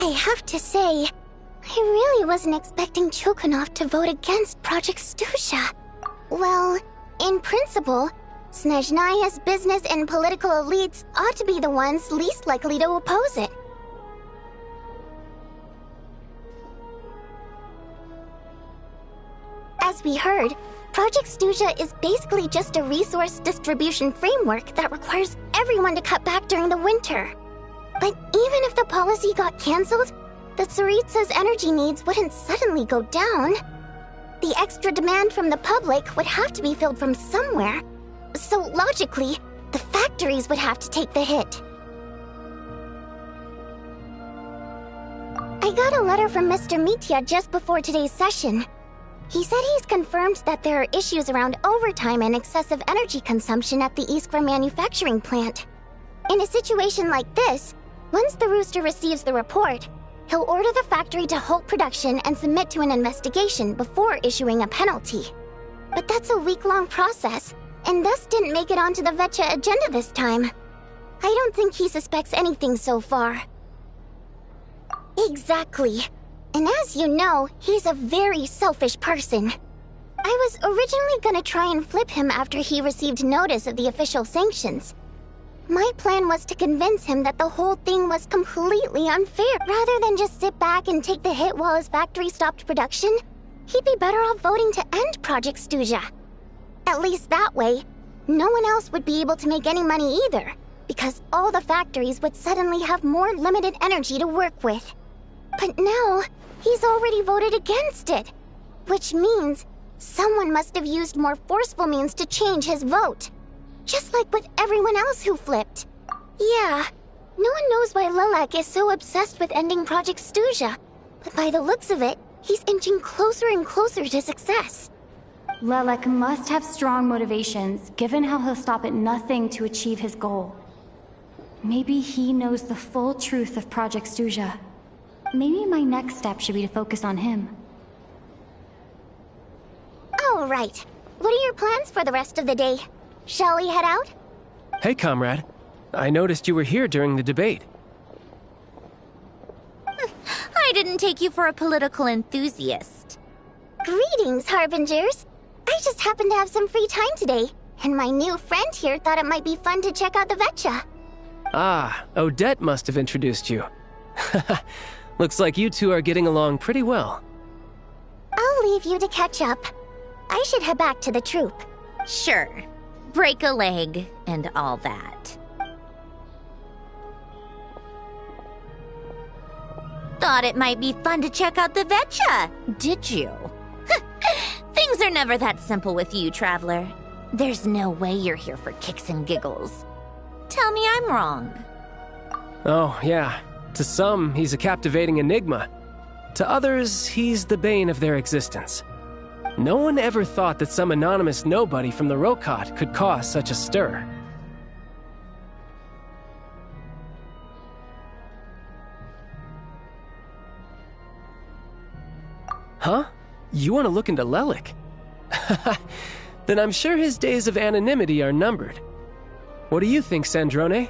I have to say, I really wasn't expecting Chulkunov to vote against Project Stusha. Well, in principle, Snezhnaya's business and political elites ought to be the ones least likely to oppose it. As we heard, Project Stusha is basically just a resource distribution framework that requires everyone to cut back during the winter. But even if the policy got cancelled, the Tsaritsa's energy needs wouldn't suddenly go down. The extra demand from the public would have to be filled from somewhere. So logically, the factories would have to take the hit. I got a letter from Mr. Mitya just before today's session. He said he's confirmed that there are issues around overtime and excessive energy consumption at the Iskra manufacturing plant. In a situation like this, once the Rooster receives the report, he'll order the factory to halt production and submit to an investigation before issuing a penalty. But that's a week-long process, and thus didn't make it onto the Vetcha agenda this time. I don't think he suspects anything so far. Exactly. And as you know, he's a very selfish person. I was originally gonna try and flip him after he received notice of the official sanctions. My plan was to convince him that the whole thing was completely unfair. Rather than just sit back and take the hit while his factory stopped production, he'd be better off voting to end Project Stusha. At least that way, no one else would be able to make any money either, because all the factories would suddenly have more limited energy to work with. But now, he's already voted against it, which means someone must have used more forceful means to change his vote. Just like with everyone else who flipped. Yeah, no one knows why Lilac is so obsessed with ending Project Stusha, but by the looks of it, he's inching closer and closer to success. Lilac must have strong motivations, given how he'll stop at nothing to achieve his goal. Maybe he knows the full truth of Project Stusha. Maybe my next step should be to focus on him. All right. What are your plans for the rest of the day? Shall we head out? Hey, comrade. I noticed you were here during the debate. I didn't take you for a political enthusiast. Greetings, Harbingers. I just happened to have some free time today, and my new friend here thought it might be fun to check out the Vetcha. Ah, Odette must have introduced you. Looks like you two are getting along pretty well. I'll leave you to catch up. I should head back to the troop. Sure. Break a leg and all that. Thought it might be fun to check out the Vetcha, did you? Things are never that simple with you, Traveler. There's no way you're here for kicks and giggles. Tell me I'm wrong. Oh, yeah. To some, he's a captivating enigma. To others, he's the bane of their existence. No one ever thought that some anonymous nobody from the Rokot could cause such a stir. Huh? You want to look into Lelik? Then I'm sure his days of anonymity are numbered. What do you think, Sandrone?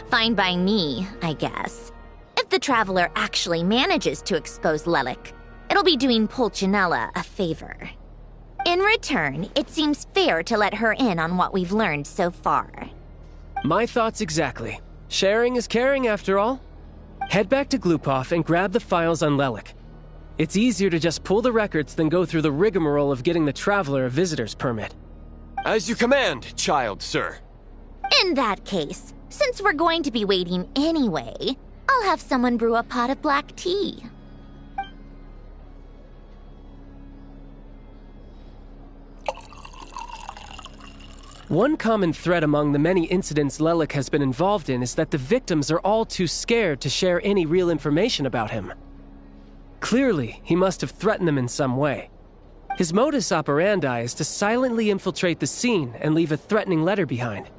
Fine by me, I guess. If the Traveler actually manages to expose Lelik, it'll be doing Pulcinella a favor. In return, it seems fair to let her in on what we've learned so far. My thoughts exactly. Sharing is caring, after all. Head back to Glupov and grab the files on Lelik. It's easier to just pull the records than go through the rigmarole of getting the Traveler a visitor's permit. As you command, child, sir. In that case, since we're going to be waiting anyway, I'll have someone brew a pot of black tea. One common thread among the many incidents Lelik has been involved in is that the victims are all too scared to share any real information about him. Clearly, he must have threatened them in some way. His modus operandi is to silently infiltrate the scene and leave a threatening letter behind.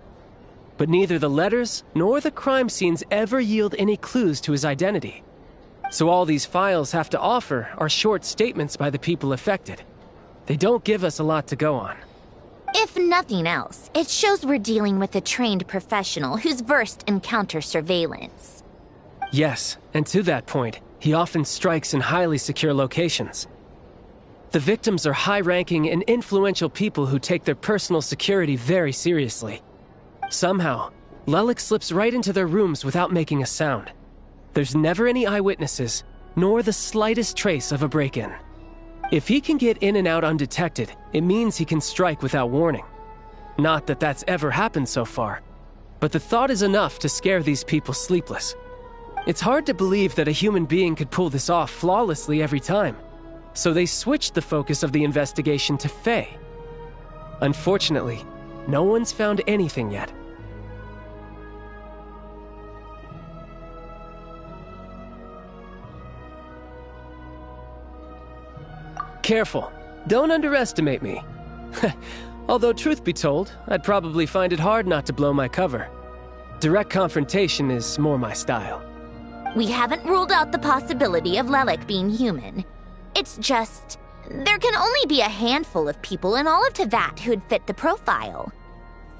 But neither the letters nor the crime scenes ever yield any clues to his identity. So all these files have to offer are short statements by the people affected. They don't give us a lot to go on. If nothing else, it shows we're dealing with a trained professional who's versed in counter-surveillance. Yes, and to that point, he often strikes in highly secure locations. The victims are high-ranking and influential people who take their personal security very seriously. Somehow, Lelik slips right into their rooms without making a sound. There's never any eyewitnesses, nor the slightest trace of a break-in. If he can get in and out undetected, it means he can strike without warning. Not that that's ever happened so far, but the thought is enough to scare these people sleepless. It's hard to believe that a human being could pull this off flawlessly every time, so they switched the focus of the investigation to Faye. Unfortunately, no one's found anything yet. Careful, don't underestimate me. Although truth be told, I'd probably find it hard not to blow my cover. Direct confrontation is more my style. We haven't ruled out the possibility of Lelik being human. It's just, there can only be a handful of people in all of Teyvat who'd fit the profile.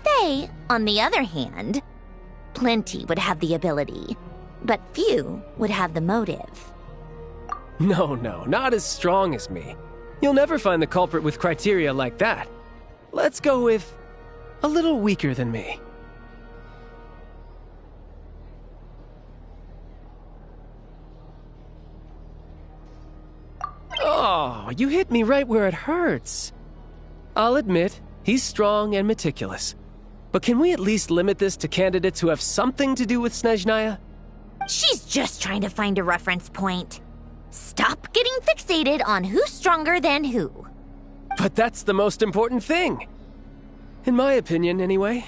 Faye, on the other hand, plenty would have the ability, but few would have the motive. No, not as strong as me. You'll never find the culprit with criteria like that. Let's go with a little weaker than me. Oh, you hit me right where it hurts. I'll admit, he's strong and meticulous. But can we at least limit this to candidates who have something to do with Snezhnaya? She's just trying to find a reference point. Stop getting fixated on who's stronger than who. But that's the most important thing. In my opinion, anyway.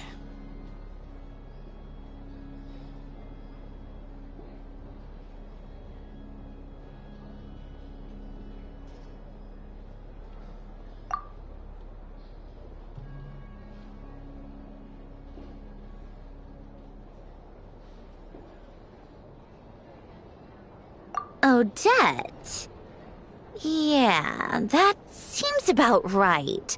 Odette? Yeah, that seems about right.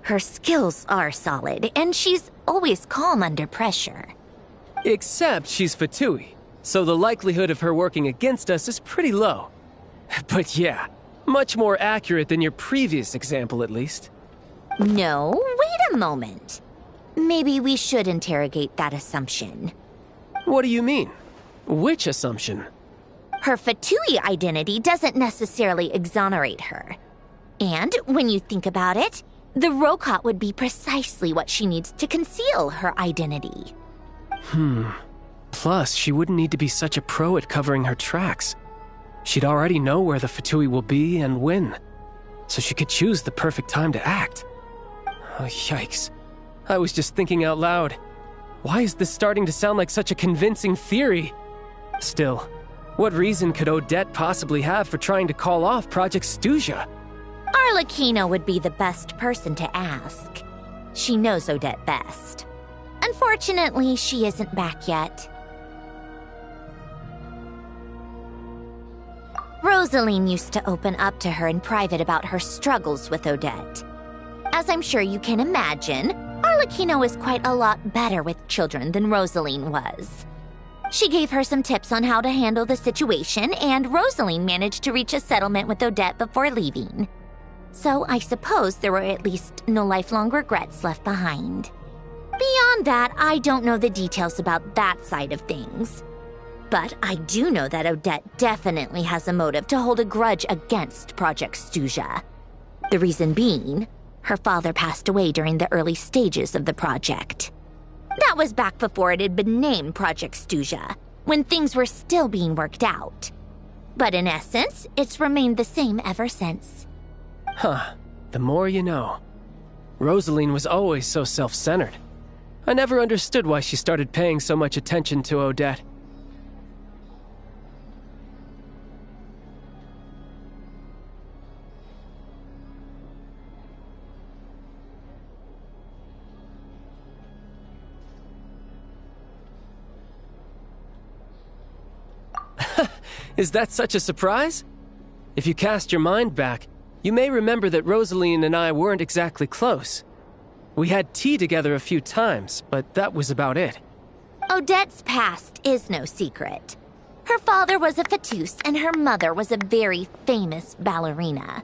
Her skills are solid, and she's always calm under pressure. Except she's Fatui, so the likelihood of her working against us is pretty low. But yeah, much more accurate than your previous example, at least. No, wait a moment. Maybe we should interrogate that assumption. What do you mean? Which assumption? Her Fatui identity doesn't necessarily exonerate her. And when you think about it, the Rokot would be precisely what she needs to conceal her identity. Plus, she wouldn't need to be such a pro at covering her tracks. She'd already know where the Fatui will be and when, so she could choose the perfect time to act. Oh, yikes. I was just thinking out loud. Why is this starting to sound like such a convincing theory? Still, what reason could Odette possibly have for trying to call off Project Stuja? Arlecchino would be the best person to ask. She knows Odette best. Unfortunately, she isn't back yet. Rosaline used to open up to her in private about her struggles with Odette. As I'm sure you can imagine, Arlecchino is quite a lot better with children than Rosaline was. She gave her some tips on how to handle the situation, and Rosaline managed to reach a settlement with Odette before leaving. So I suppose there were at least no lifelong regrets left behind. Beyond that, I don't know the details about that side of things. But I do know that Odette definitely has a motive to hold a grudge against Project Stuja. The reason being, her father passed away during the early stages of the project. That was back before it had been named Project Stuja, when things were still being worked out. But in essence, it's remained the same ever since. Huh. The more you know. Rosaline was always so self-centered. I never understood why she started paying so much attention to Odette. Is that such a surprise? If you cast your mind back, you may remember that Rosaline and I weren't exactly close. We had tea together a few times, but that was about it. Odette's past is no secret. Her father was a fatus and her mother was a very famous ballerina.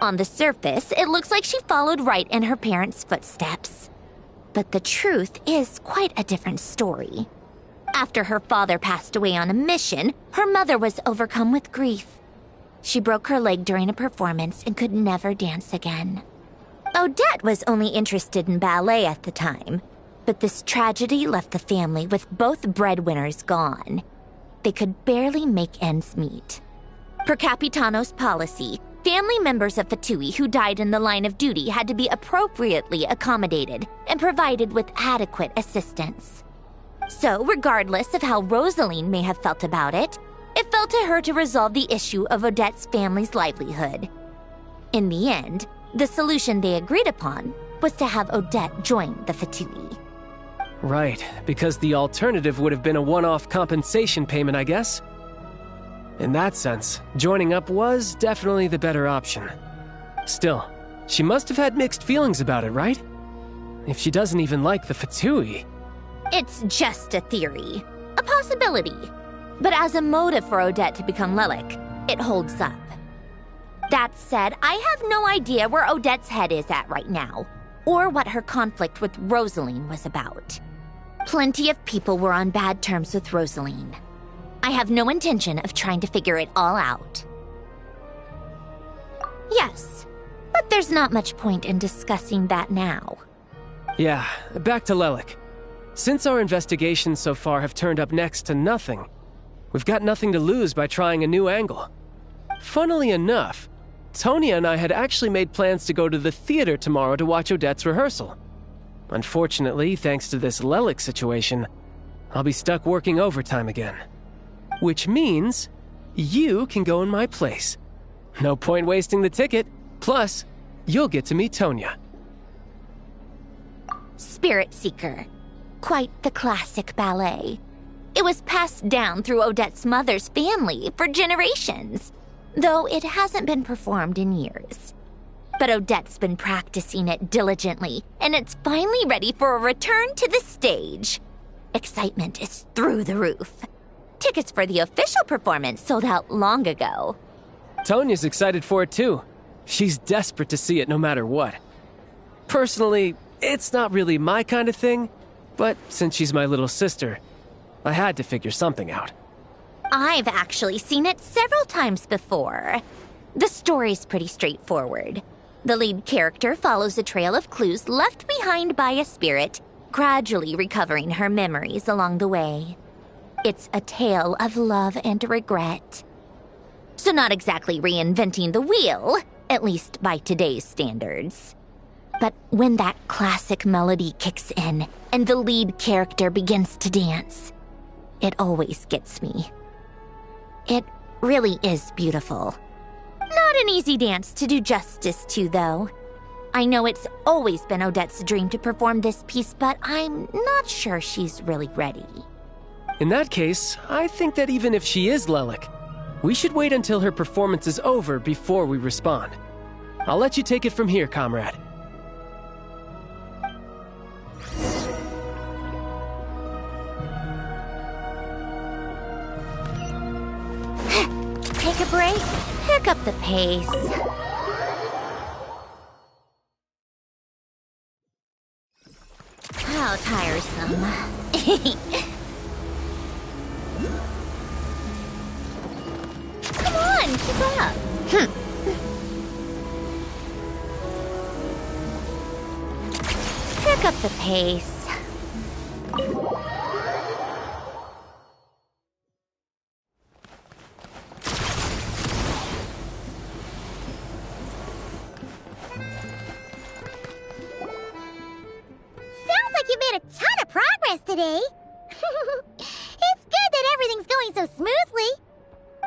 On the surface, it looks like she followed right in her parents' footsteps. But the truth is quite a different story. After her father passed away on a mission, her mother was overcome with grief. She broke her leg during a performance and could never dance again. Odette was only interested in ballet at the time, but this tragedy left the family with both breadwinners gone. They could barely make ends meet. Per Capitano's policy, family members of Fatui who died in the line of duty had to be appropriately accommodated and provided with adequate assistance. So, regardless of how Rosaline may have felt about it, it fell to her to resolve the issue of Odette's family's livelihood. In the end, the solution they agreed upon was to have Odette join the Fatui. Right, because the alternative would have been a one-off compensation payment, I guess. In that sense, joining up was definitely the better option. Still, she must have had mixed feelings about it, right? If she doesn't even like the Fatui. It's just a theory, a possibility. But as a motive for Odette to become Lelik, it holds up. That said, I have no idea where Odette's head is at right now, or what her conflict with Rosaline was about. Plenty of people were on bad terms with Rosaline. I have no intention of trying to figure it all out. Yes, but there's not much point in discussing that now. Yeah, back to Lelik. Since our investigations so far have turned up next to nothing, we've got nothing to lose by trying a new angle. Funnily enough, Tonya and I had actually made plans to go to the theater tomorrow to watch Odette's rehearsal. Unfortunately, thanks to this Lelik situation, I'll be stuck working overtime again. Which means you can go in my place. No point wasting the ticket. Plus, you'll get to meet Tonya. Spirit Seeker. Quite the classic ballet. It was passed down through Odette's mother's family for generations, though it hasn't been performed in years. But Odette's been practicing it diligently, and it's finally ready for a return to the stage. Excitement is through the roof. Tickets for the official performance sold out long ago. Tonya's excited for it too. She's desperate to see it no matter what. Personally, it's not really my kind of thing, but since she's my little sister, I had to figure something out. I've actually seen it several times before. The story's pretty straightforward. The lead character follows a trail of clues left behind by a spirit, gradually recovering her memories along the way. It's a tale of love and regret. So not exactly reinventing the wheel, at least by today's standards. But when that classic melody kicks in and the lead character begins to dance, it always gets me. It really is beautiful. Not an easy dance to do justice to, though. I know it's always been Odette's dream to perform this piece, but I'm not sure she's really ready. In that case, I think that even if she is Lelik, we should wait until her performance is over before we respond. I'll let you take it from here, comrade. Take a break, pick up the pace. How tiresome. Come on, keep up. Pick up the pace. Sounds like you made a ton of progress today. It's good that everything's going so smoothly.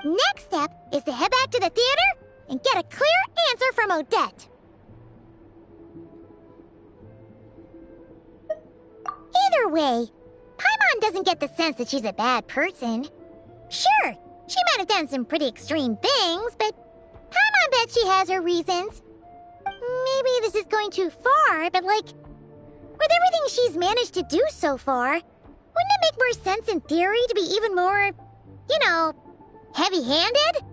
Next step is to head back to the theater and get a clear answer from Odette. Either way, Paimon doesn't get the sense that she's a bad person. Sure, she might have done some pretty extreme things, but Paimon bet she has her reasons. Maybe this is going too far, but like, with everything she's managed to do so far, wouldn't it make more sense in theory to be even more, you know, heavy-handed?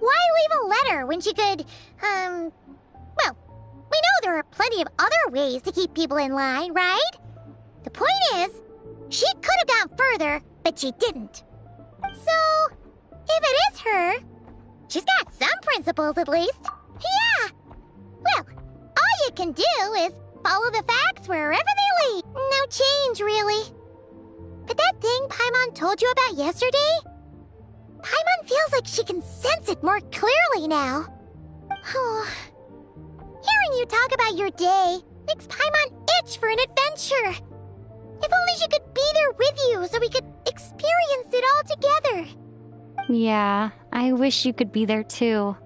Why leave a letter when she could, well, we know there are plenty of other ways to keep people in line, right? The point is, she could have gone further, but she didn't. So, if it is her, she's got some principles at least. Yeah! Well, all you can do is follow the facts wherever they lead. No change, really. But that thing Paimon told you about yesterday? Paimon feels like she can sense it more clearly now. Hearing you talk about your day makes Paimon itch for an adventure. If only she could be there with you so we could experience it all together. Yeah, I wish you could be there too.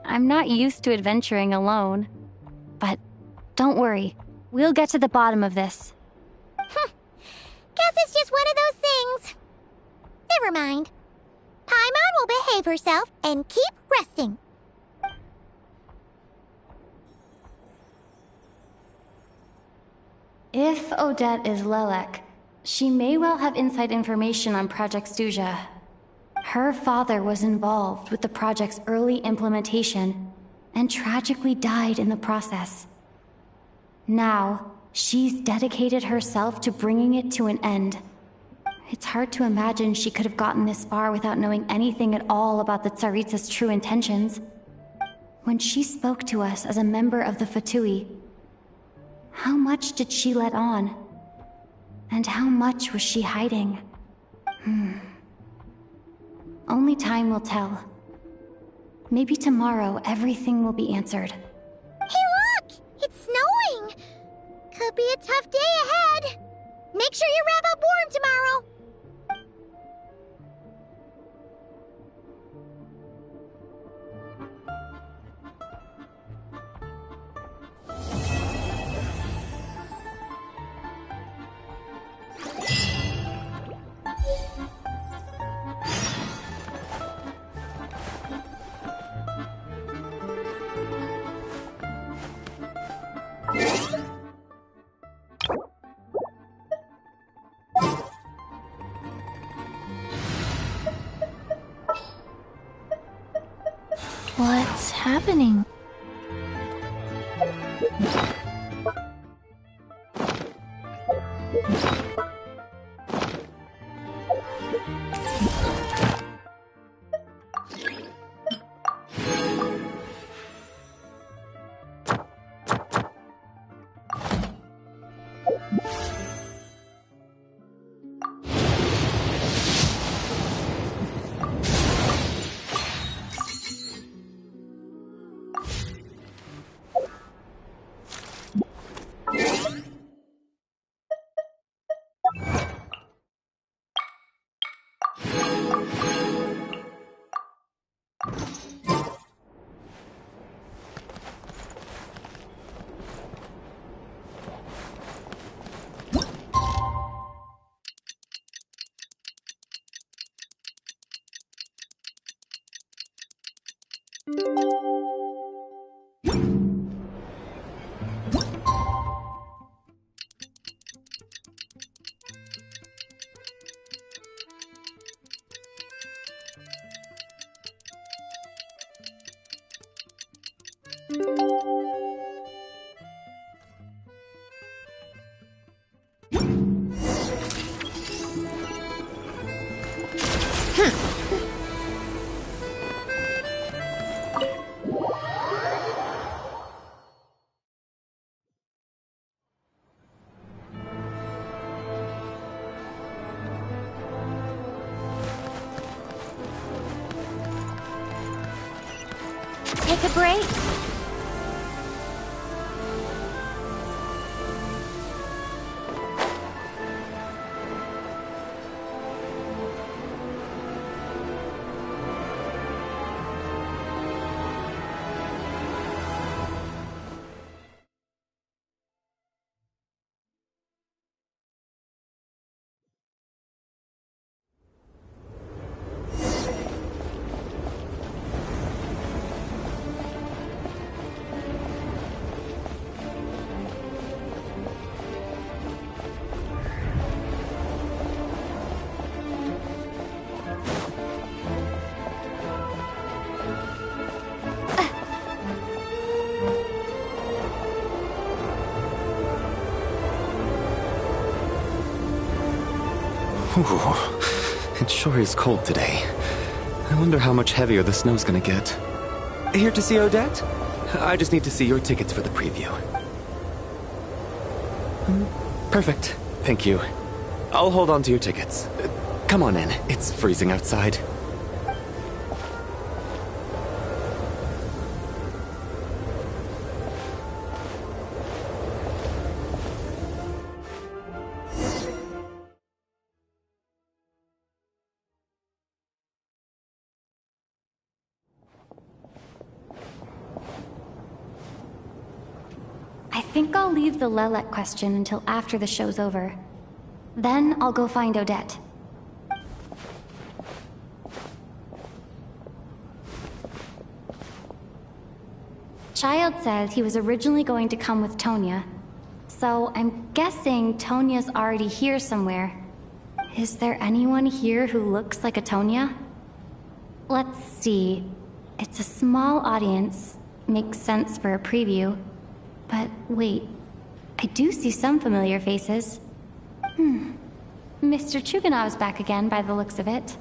I'm not used to adventuring alone. But don't worry, we'll get to the bottom of this. Guess it's just one of those things. Never mind. Paimon will behave herself and keep resting. If Odette is Lelek, she may well have inside information on Project Stuja. Her father was involved with the project's early implementation and tragically died in the process. Now, she's dedicated herself to bringing it to an end. It's hard to imagine she could have gotten this far without knowing anything at all about the Tsaritsa's true intentions. When she spoke to us as a member of the Fatui, how much did she let on? And how much was she hiding? Only time will tell. Maybe tomorrow everything will be answered. Hey look! It's snowing! Could be a tough day ahead. Make sure you wrap up warm tomorrow. What's happening? Take a break. Ooh, it sure is cold today. I wonder how much heavier the snow's gonna get. Here to see Odette? I just need to see your tickets for the preview. Perfect. Thank you. I'll hold on to your tickets. Come on in. It's freezing outside. I think I'll leave the Lelek question until after the show's over. Then I'll go find Odette. Child said he was originally going to come with Tonya, so I'm guessing Tonya's already here somewhere. Is there anyone here who looks like a Tonya? Let's see. It's a small audience. Makes sense for a preview. But wait, I do see some familiar faces. Mr. Chuganov's back again by the looks of it.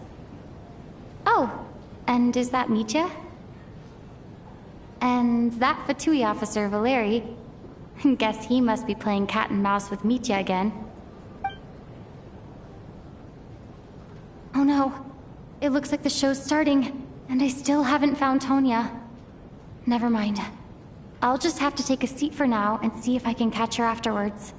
Oh, and is that Mitya? And that Fatui officer, Valeri. Guess he must be playing cat and mouse with Mitya again. Oh no, it looks like the show's starting, and I still haven't found Tonya. Never mind. I'll just have to take a seat for now and see if I can catch her afterwards.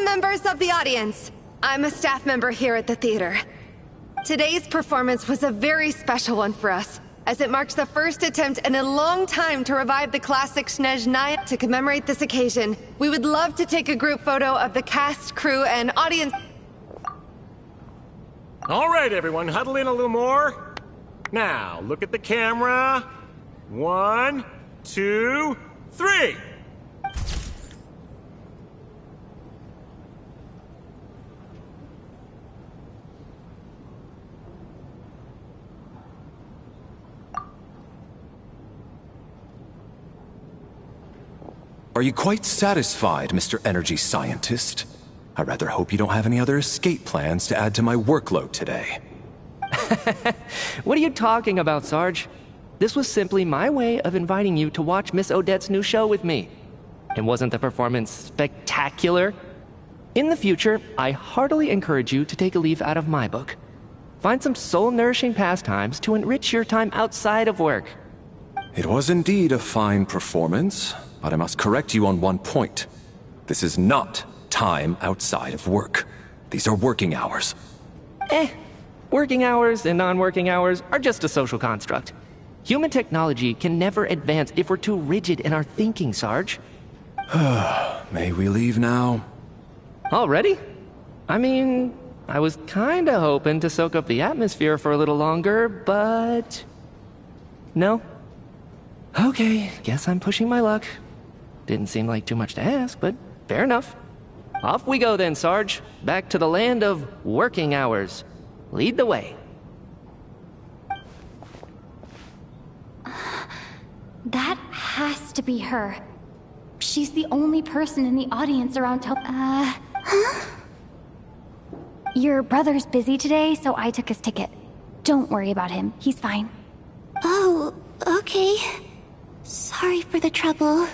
Members of the audience, I'm a staff member here at the theater. Today's performance was a very special one for us, as it marks the first attempt in a long time to revive the classic Snezhnaya. To commemorate this occasion, we would love to take a group photo of the cast, crew, and audience. All right, everyone, huddle in a little more. Now, look at the camera. 1, 2, 3. Are you quite satisfied, Mr. Energy Scientist? I rather hope you don't have any other escape plans to add to my workload today. What are you talking about, Sarge? This was simply my way of inviting you to watch Miss Odette's new show with me. And wasn't the performance spectacular? In the future, I heartily encourage you to take a leaf out of my book. Find some soul-nourishing pastimes to enrich your time outside of work. It was indeed a fine performance, but I must correct you on one point. This is not time outside of work. These are working hours. Working hours and non-working hours are just a social construct. Human technology can never advance if we're too rigid in our thinking, Sarge. May we leave now? Already? I mean, I was kinda hoping to soak up the atmosphere for a little longer, but... No? Okay, guess I'm pushing my luck. Didn't seem like too much to ask, but fair enough. Off we go then, Sarge. Back to the land of working hours. Lead the way. That has to be her. She's the only person in the audience around Huh? Your brother's busy today, so I took his ticket. Don't worry about him. He's fine. Oh, okay. Sorry for the trouble.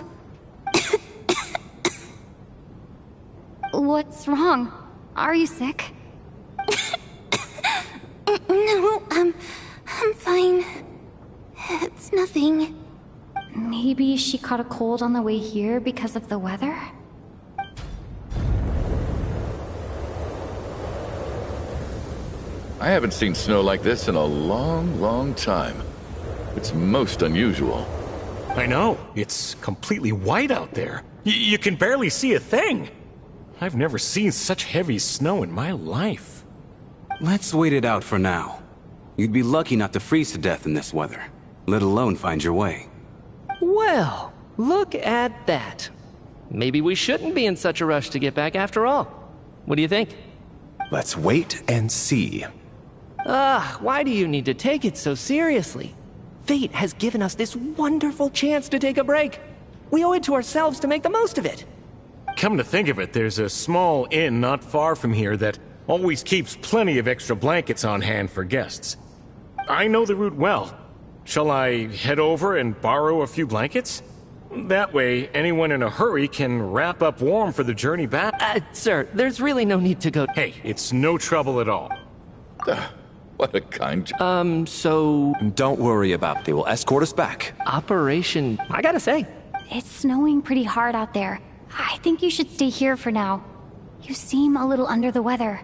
What's wrong? Are you sick? No, I'm fine. It's nothing. Maybe she caught a cold on the way here because of the weather? I haven't seen snow like this in a long, long time. It's most unusual. I know. It's completely white out there. You can barely see a thing. I've never seen such heavy snow in my life. Let's wait it out for now. You'd be lucky not to freeze to death in this weather, let alone find your way. Well, look at that. Maybe we shouldn't be in such a rush to get back after all. What do you think? Let's wait and see. Why do you need to take it so seriously? Fate has given us this wonderful chance to take a break. We owe it to ourselves to make the most of it. Come to think of it, there's a small inn not far from here that always keeps plenty of extra blankets on hand for guests. I know the route well. Shall I head over and borrow a few blankets? That way, anyone in a hurry can wrap up warm for the journey back. Sir, there's really no need to go. Hey, it's no trouble at all. What a kind... so... Don't worry about it. They will escort us back. Operation... I gotta say. It's snowing pretty hard out there. I think you should stay here for now. You seem a little under the weather.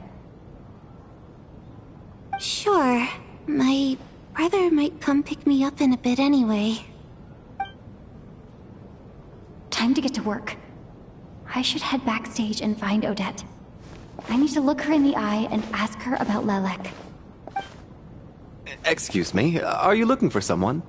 Sure. My brother might come pick me up in a bit anyway. Time to get to work. I should head backstage and find Odette. I need to look her in the eye and ask her about Lelek. Excuse me, are you looking for someone?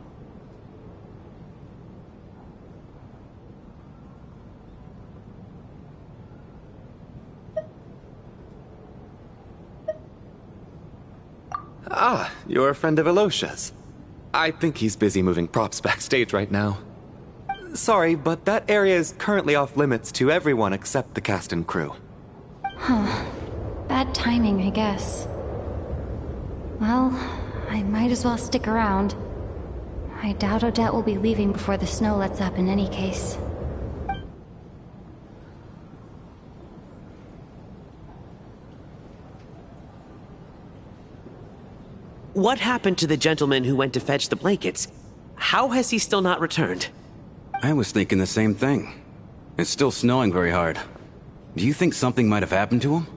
Ah, you're a friend of Elosha's. I think he's busy moving props backstage right now. Sorry, but that area is currently off limits to everyone except the cast and crew. Huh. Bad timing, I guess. Well, I might as well stick around. I doubt Odette will be leaving before the snow lets up in any case. What happened to the gentleman who went to fetch the blankets? How has he still not returned? I was thinking the same thing. It's still snowing very hard. Do you think something might have happened to him?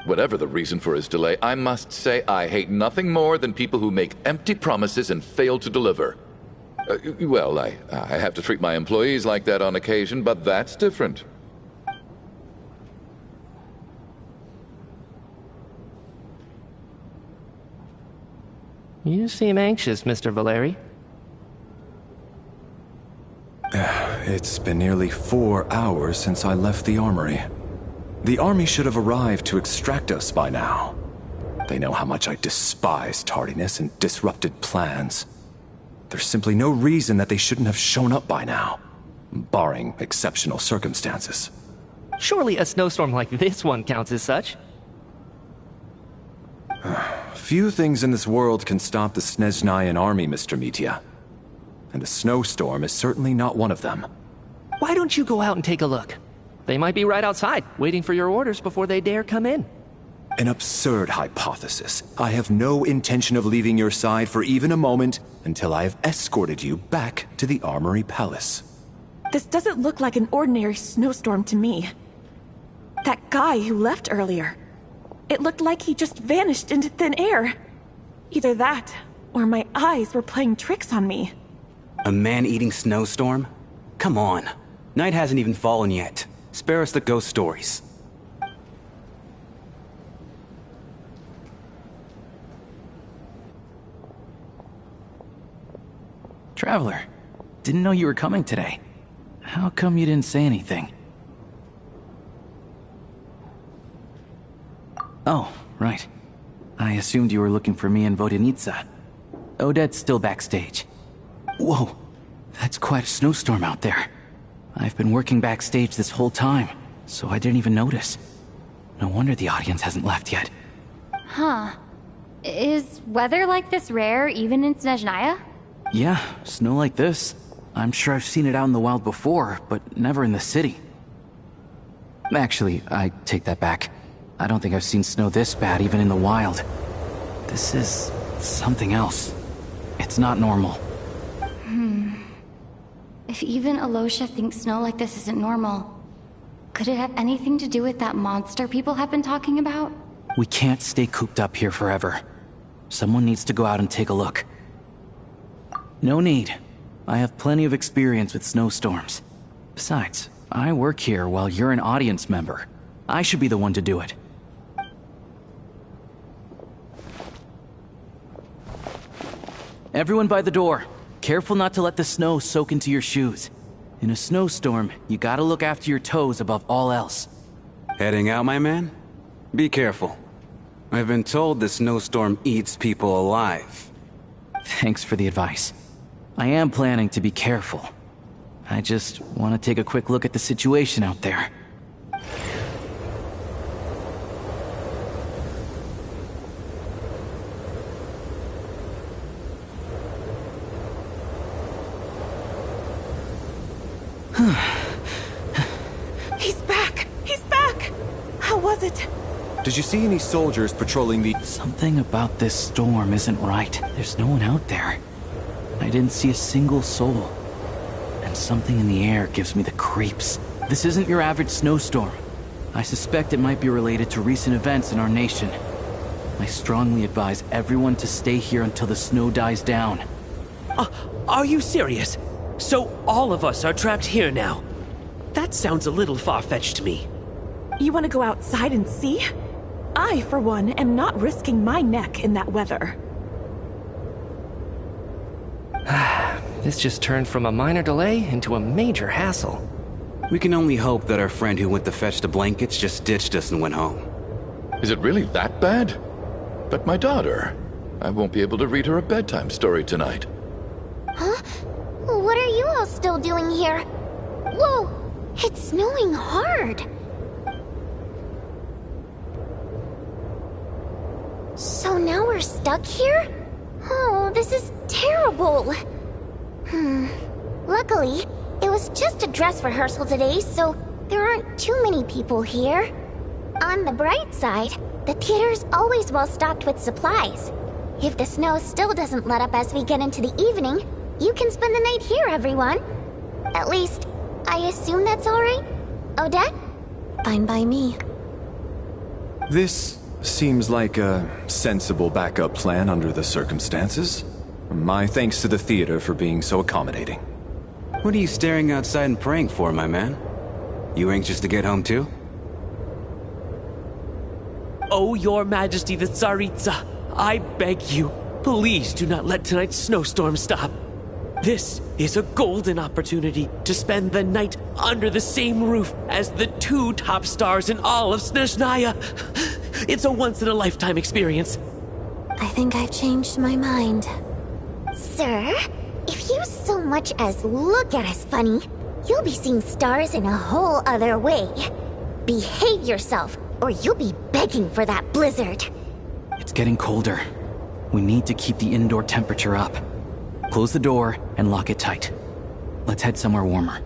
Whatever the reason for his delay, I must say I hate nothing more than people who make empty promises and fail to deliver. Well, I have to treat my employees like that on occasion, but that's different. You seem anxious, Mr. Valeri. It's been nearly 4 hours since I left the armory. The army should have arrived to extract us by now. They know how much I despise tardiness and disrupted plans. There's simply no reason that they shouldn't have shown up by now, barring exceptional circumstances. Surely a snowstorm like this one counts as such. Few things in this world can stop the Snezhnayan army, Mr. Mitya. And a snowstorm is certainly not one of them. Why don't you go out and take a look? They might be right outside, waiting for your orders before they dare come in. An absurd hypothesis. I have no intention of leaving your side for even a moment until I have escorted you back to the Armory Palace. This doesn't look like an ordinary snowstorm to me. That guy who left earlier. It looked like he just vanished into thin air. Either that, or my eyes were playing tricks on me. A man-eating snowstorm? Come on. Night hasn't even fallen yet. Spare us the ghost stories. Traveler, didn't know you were coming today. How come you didn't say anything? Oh, right. I assumed you were looking for me and Vodenitsa. Odette's still backstage. Whoa, that's quite a snowstorm out there. I've been working backstage this whole time, so I didn't even notice. No wonder the audience hasn't left yet. Huh. Is weather like this rare even in Snezhnaya? Yeah, snow like this. I'm sure I've seen it out in the wild before, but never in the city. Actually, I take that back. I don't think I've seen snow this bad even in the wild. This is something else. It's not normal. If even Alosha thinks snow like this isn't normal, could it have anything to do with that monster people have been talking about? We can't stay cooped up here forever. Someone needs to go out and take a look. No need. I have plenty of experience with snowstorms. Besides, I work here while you're an audience member. I should be the one to do it. Everyone by the door. Careful not to let the snow soak into your shoes. In a snowstorm, you gotta look after your toes above all else. Heading out, my man? Be careful. I've been told the snowstorm eats people alive. Thanks for the advice. I am planning to be careful. I just want to take a quick look at the situation out there. He's back! He's back! How was it? Did you see any soldiers patrolling the... Something about this storm isn't right. There's no one out there. I didn't see a single soul. And something in the air gives me the creeps. This isn't your average snowstorm. I suspect it might be related to recent events in our nation. I strongly advise everyone to stay here until the snow dies down. Are you serious? So all of us are trapped here now? That sounds a little far-fetched to me. You want to go outside and see? I, for one, am not risking my neck in that weather. This just turned from a minor delay into a major hassle. We can only hope that our friend who went to fetch the blankets just ditched us and went home. Is it really that bad? But my daughter, I won't be able to read her a bedtime story tonight. Huh? What are you all still doing here? Whoa! It's snowing hard! So now we're stuck here? Oh, this is terrible! Luckily, it was just a dress rehearsal today, so there aren't too many people here. On the bright side, the theater's always well stocked with supplies. If the snow still doesn't let up as we get into the evening, you can spend the night here, everyone. At least, I assume that's alright? Odette? Fine by me. This seems like a sensible backup plan under the circumstances. My thanks to the theater for being so accommodating. What are you staring outside and praying for, my man? You anxious to get home too? Oh, Your Majesty the Tsaritsa, I beg you, please do not let tonight's snowstorm stop. This is a golden opportunity to spend the night under the same roof as the two top stars in all of Snezhnaya. It's a once-in-a-lifetime experience. I think I've changed my mind. Sir, if you so much as look at us funny, you'll be seeing stars in a whole other way. Behave yourself, or you'll be begging for that blizzard. It's getting colder. We need to keep the indoor temperature up. Close the door and lock it tight. Let's head somewhere warmer.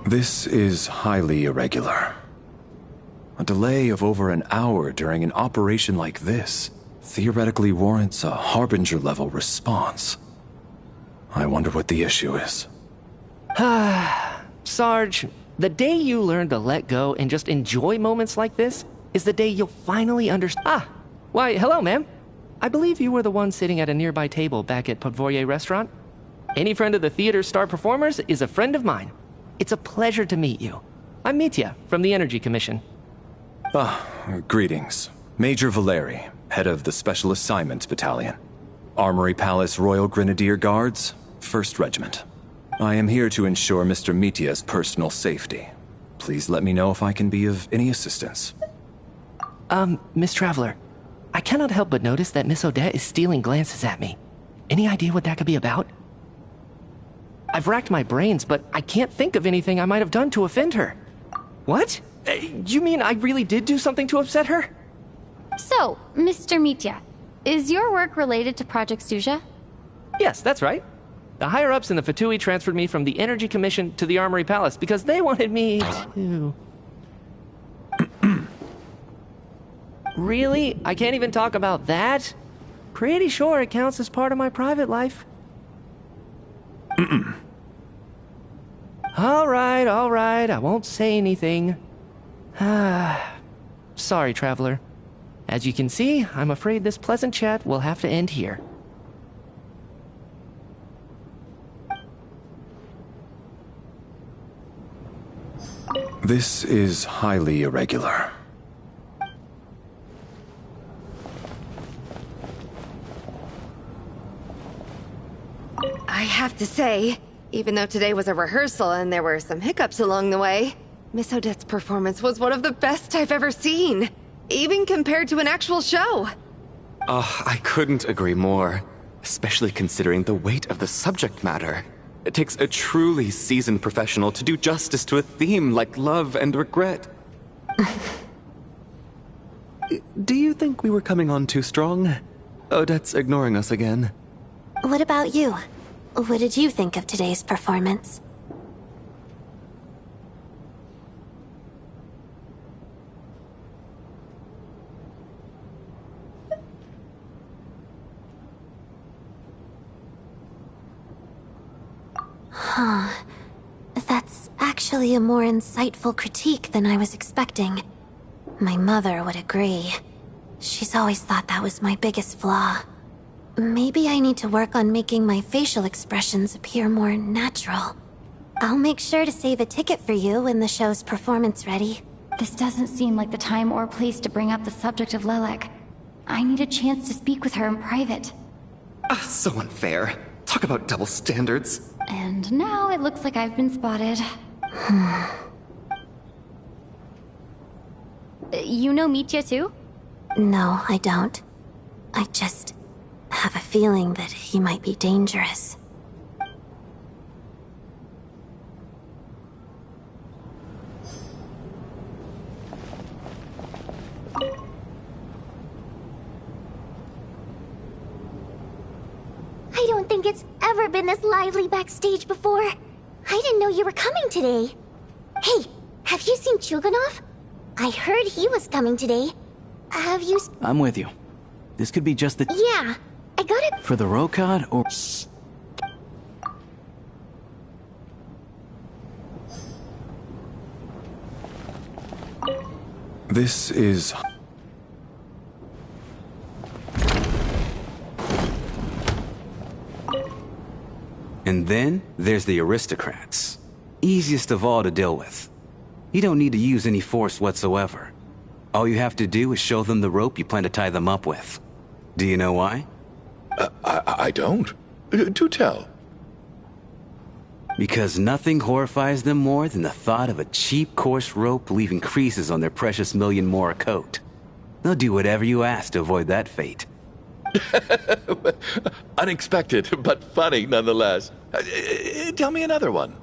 This is highly irregular. A delay of over an hour during an operation like this theoretically warrants a Harbinger-level response. I wonder what the issue is. Sarge, the day you learn to let go and just enjoy moments like this is the day you'll finally understand. Why, hello, ma'am. I believe you were the one sitting at a nearby table back at Podvorye restaurant. Any friend of the theater's star performers is a friend of mine. It's a pleasure to meet you. I'm Mitya from the Energy Commission. Greetings. Major Valeri, head of the Special Assignments Battalion. Armory Palace Royal Grenadier Guards, 1st Regiment. I am here to ensure Mr. Mitya's personal safety. Please let me know if I can be of any assistance. Miss Traveler, I cannot help but notice that Miss Odette is stealing glances at me. Any idea what that could be about? I've racked my brains, but I can't think of anything I might have done to offend her. What? You mean I really did do something to upset her? So, Mr. Mitya, is your work related to Project Stuja? Yes, that's right. The higher-ups in the Fatui transferred me from the Energy Commission to the Armory Palace because they wanted me to... Really? I can't even talk about that? Pretty sure it counts as part of my private life. All right, I won't say anything. Sorry, Traveler. As you can see, I'm afraid this pleasant chat will have to end here. This is highly irregular. I have to say, even though today was a rehearsal and there were some hiccups along the way, Miss Odette's performance was one of the best I've ever seen, even compared to an actual show. I couldn't agree more, especially considering the weight of the subject matter. It takes a truly seasoned professional to do justice to a theme like love and regret. Do you think we were coming on too strong? Odette's ignoring us again. What about you? What did you think of today's performance? Huh. That's actually a more insightful critique than I was expecting. My mother would agree. She's always thought that was my biggest flaw. Maybe I need to work on making my facial expressions appear more natural. I'll make sure to save a ticket for you when the show's performance ready. This doesn't seem like the time or place to bring up the subject of Lilac. I need a chance to speak with her in private. So unfair. Talk about double standards. And now it looks like I've been spotted. You know Mitya too? No, I don't. I just have a feeling that he might be dangerous. I don't think it's ever been this lively backstage before. I didn't know you were coming today. Hey, have you seen Chuganov? I heard he was coming today. Have you... I'm with you. This could be just the... Yeah, I got it... For the Rokad, or... Shh. This is... And then there's the aristocrats. Easiest of all to deal with. You don't need to use any force whatsoever. All you have to do is show them the rope you plan to tie them up with. Do you know why? I don't. Do tell. Because nothing horrifies them more than the thought of a cheap, coarse rope leaving creases on their precious million Mora coat. They'll do whatever you ask to avoid that fate. Unexpected, but funny nonetheless. Tell me another one.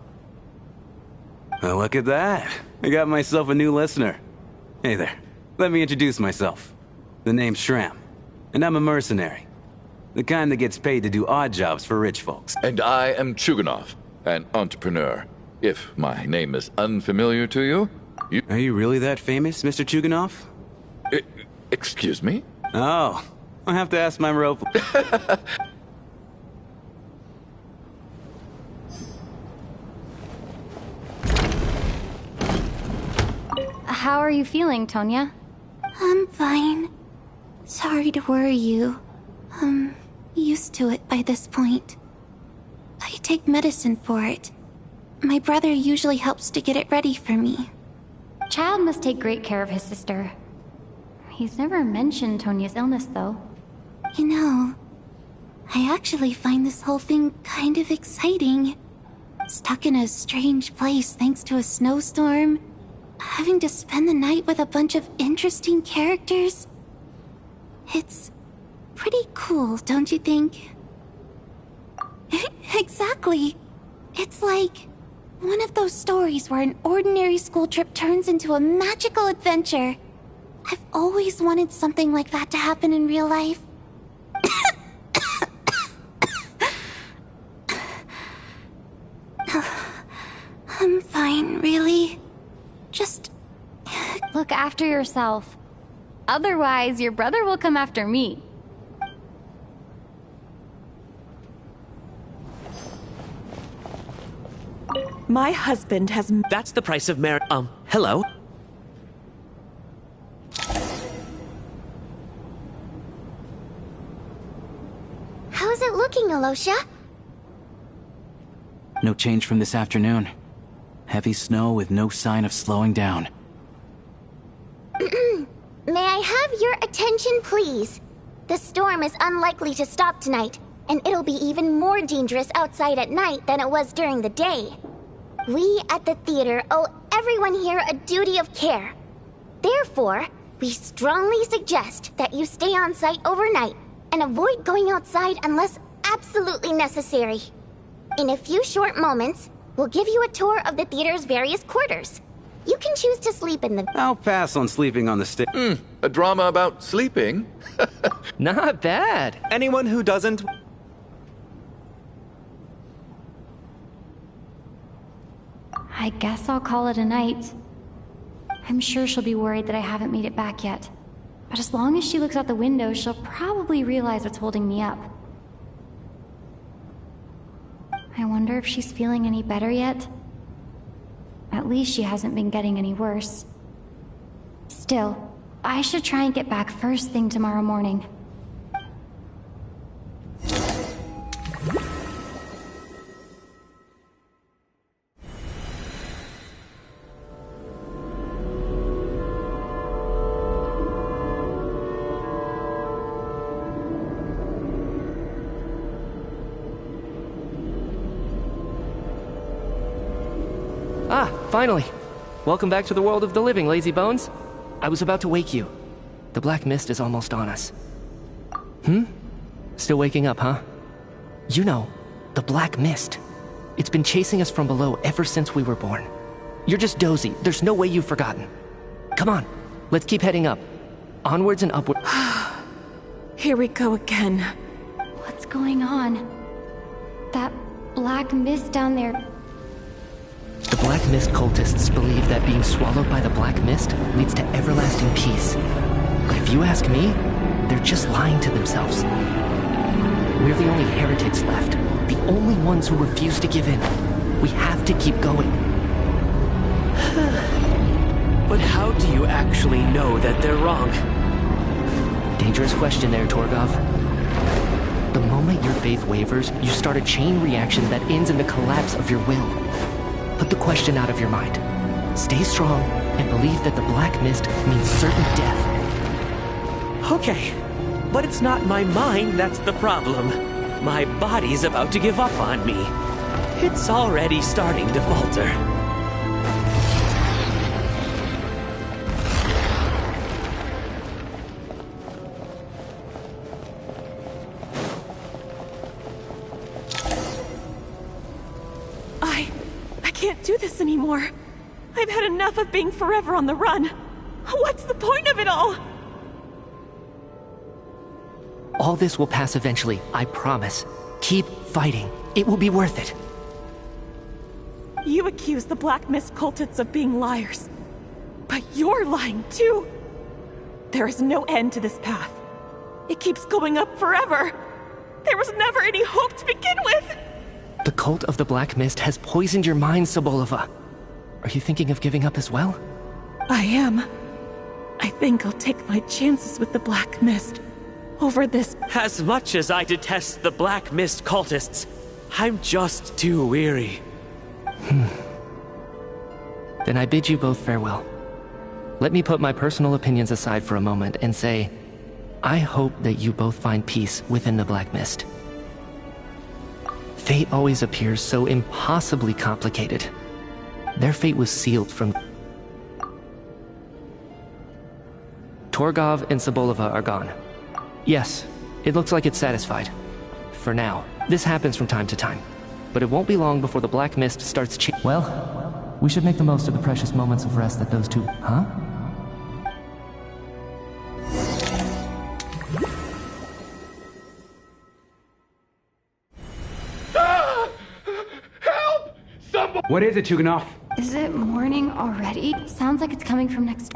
Well, look at that. I got myself a new listener. Hey there. Let me introduce myself. The name's Shram, and I'm a mercenary. The kind that gets paid to do odd jobs for rich folks. And I am Chuganov, an entrepreneur. If my name is unfamiliar to you, Are you really that famous, Mr. Chuganov? Excuse me? Oh, I'll have to ask my rope. How are you feeling, Tonya? I'm fine. Sorry to worry you. I'm used to it by this point. I take medicine for it. My brother usually helps to get it ready for me. Child must take great care of his sister. He's never mentioned Tonya's illness, though. You know, I actually find this whole thing kind of exciting. Stuck in a strange place thanks to a snowstorm. Having to spend the night with a bunch of interesting characters. It's pretty cool, don't you think? Exactly. It's like one of those stories where an ordinary school trip turns into a magical adventure. I've always wanted something like that to happen in real life. I'm fine, really. Just look after yourself. Otherwise, your brother will come after me. My husband has... That's the price of hello? How's it looking, Alosha? No change from this afternoon. Heavy snow with no sign of slowing down. May I have your attention, please? The storm is unlikely to stop tonight, and it'll be even more dangerous outside at night than it was during the day. We at the theater owe everyone here a duty of care. Therefore, we strongly suggest that you stay on site overnight and avoid going outside unless absolutely necessary. In a few short moments, we'll give you a tour of the theater's various quarters. You can choose to sleep in the... I'll pass on sleeping on the stage. A drama about sleeping? Not bad. Anyone who doesn't... I guess I'll call it a night. I'm sure she'll be worried that I haven't made it back yet. But as long as she looks out the window, she'll probably realize what's holding me up. I wonder if she's feeling any better yet? At least she hasn't been getting any worse. Still, I should try and get back first thing tomorrow morning. Ah, finally. Welcome back to the world of the living, lazy bones. I was about to wake you. The black mist is almost on us. Still waking up, huh? You know, the black mist. It's been chasing us from below ever since we were born. You're just dozy. There's no way you've forgotten. Come on, let's keep heading up. Onwards and upward. Here we go again. What's going on? That black mist down there... The Black Mist cultists believe that being swallowed by the Black Mist leads to everlasting peace. But if you ask me, they're just lying to themselves. We're the only heretics left, the only ones who refuse to give in. We have to keep going. But how do you actually know that they're wrong? Dangerous question there, Torgov. The moment your faith wavers, you start a chain reaction that ends in the collapse of your will. Put the question out of your mind. Stay strong and believe that the Black Mist means certain death. Okay, but it's not my mind that's the problem. My body's about to give up on me. It's already starting to falter. I can't do this anymore. I've had enough of being forever on the run. What's the point of it all? All this will pass eventually, I promise. Keep fighting. It will be worth it. You accuse the Black Mist cultists of being liars. But you're lying too. There is no end to this path. It keeps going up forever. There was never any hope to begin with. The cult of the Black Mist has poisoned your mind, Sobolova. Are you thinking of giving up as well? I am. I think I'll take my chances with the Black Mist over this. As much as I detest the Black Mist cultists, I'm just too weary. Then I bid you both farewell. Let me put my personal opinions aside for a moment and say, I hope that you both find peace within the Black Mist. Fate always appears so impossibly complicated. Their fate was sealed from... Torgov and Sobolova are gone. Yes, it looks like it's satisfied. For now. This happens from time to time. But it won't be long before the Black Mist starts Well, we should make the most of the precious moments of rest that those two... Huh? What is it, Chuganov? Is it morning already? Sounds like it's coming from next...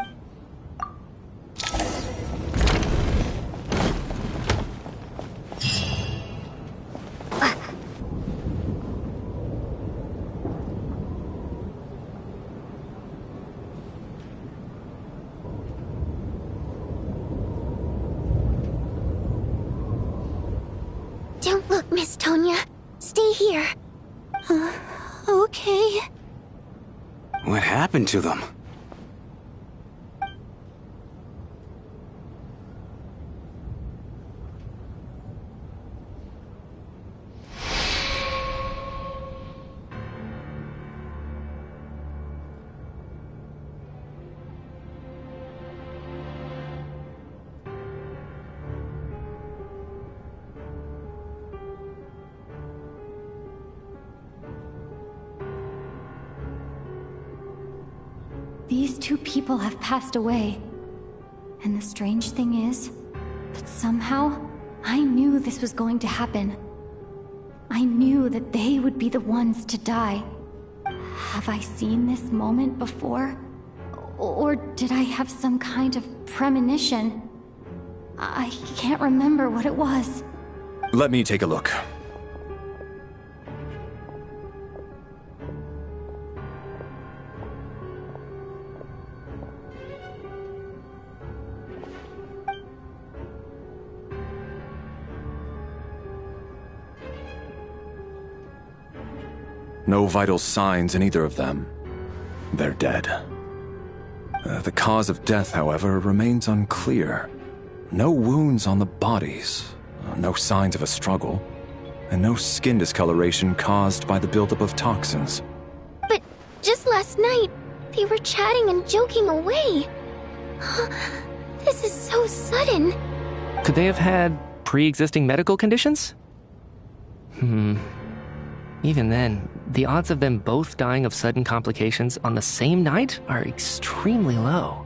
Don't look, Miss Tonya. Stay here. Okay. What happened to them? These two people have passed away. And the strange thing is that somehow I knew this was going to happen. I knew that they would be the ones to die. Have I seen this moment before? Or did I have some kind of premonition? I can't remember what it was. Let me take a look. No vital signs in either of them. They're dead. The cause of death, however, remains unclear. No wounds on the bodies, no signs of a struggle, and no skin discoloration caused by the buildup of toxins. But just last night, they were chatting and joking away. This is so sudden. Could they have had pre-existing medical conditions? Even then, the odds of them both dying of sudden complications on the same night are extremely low.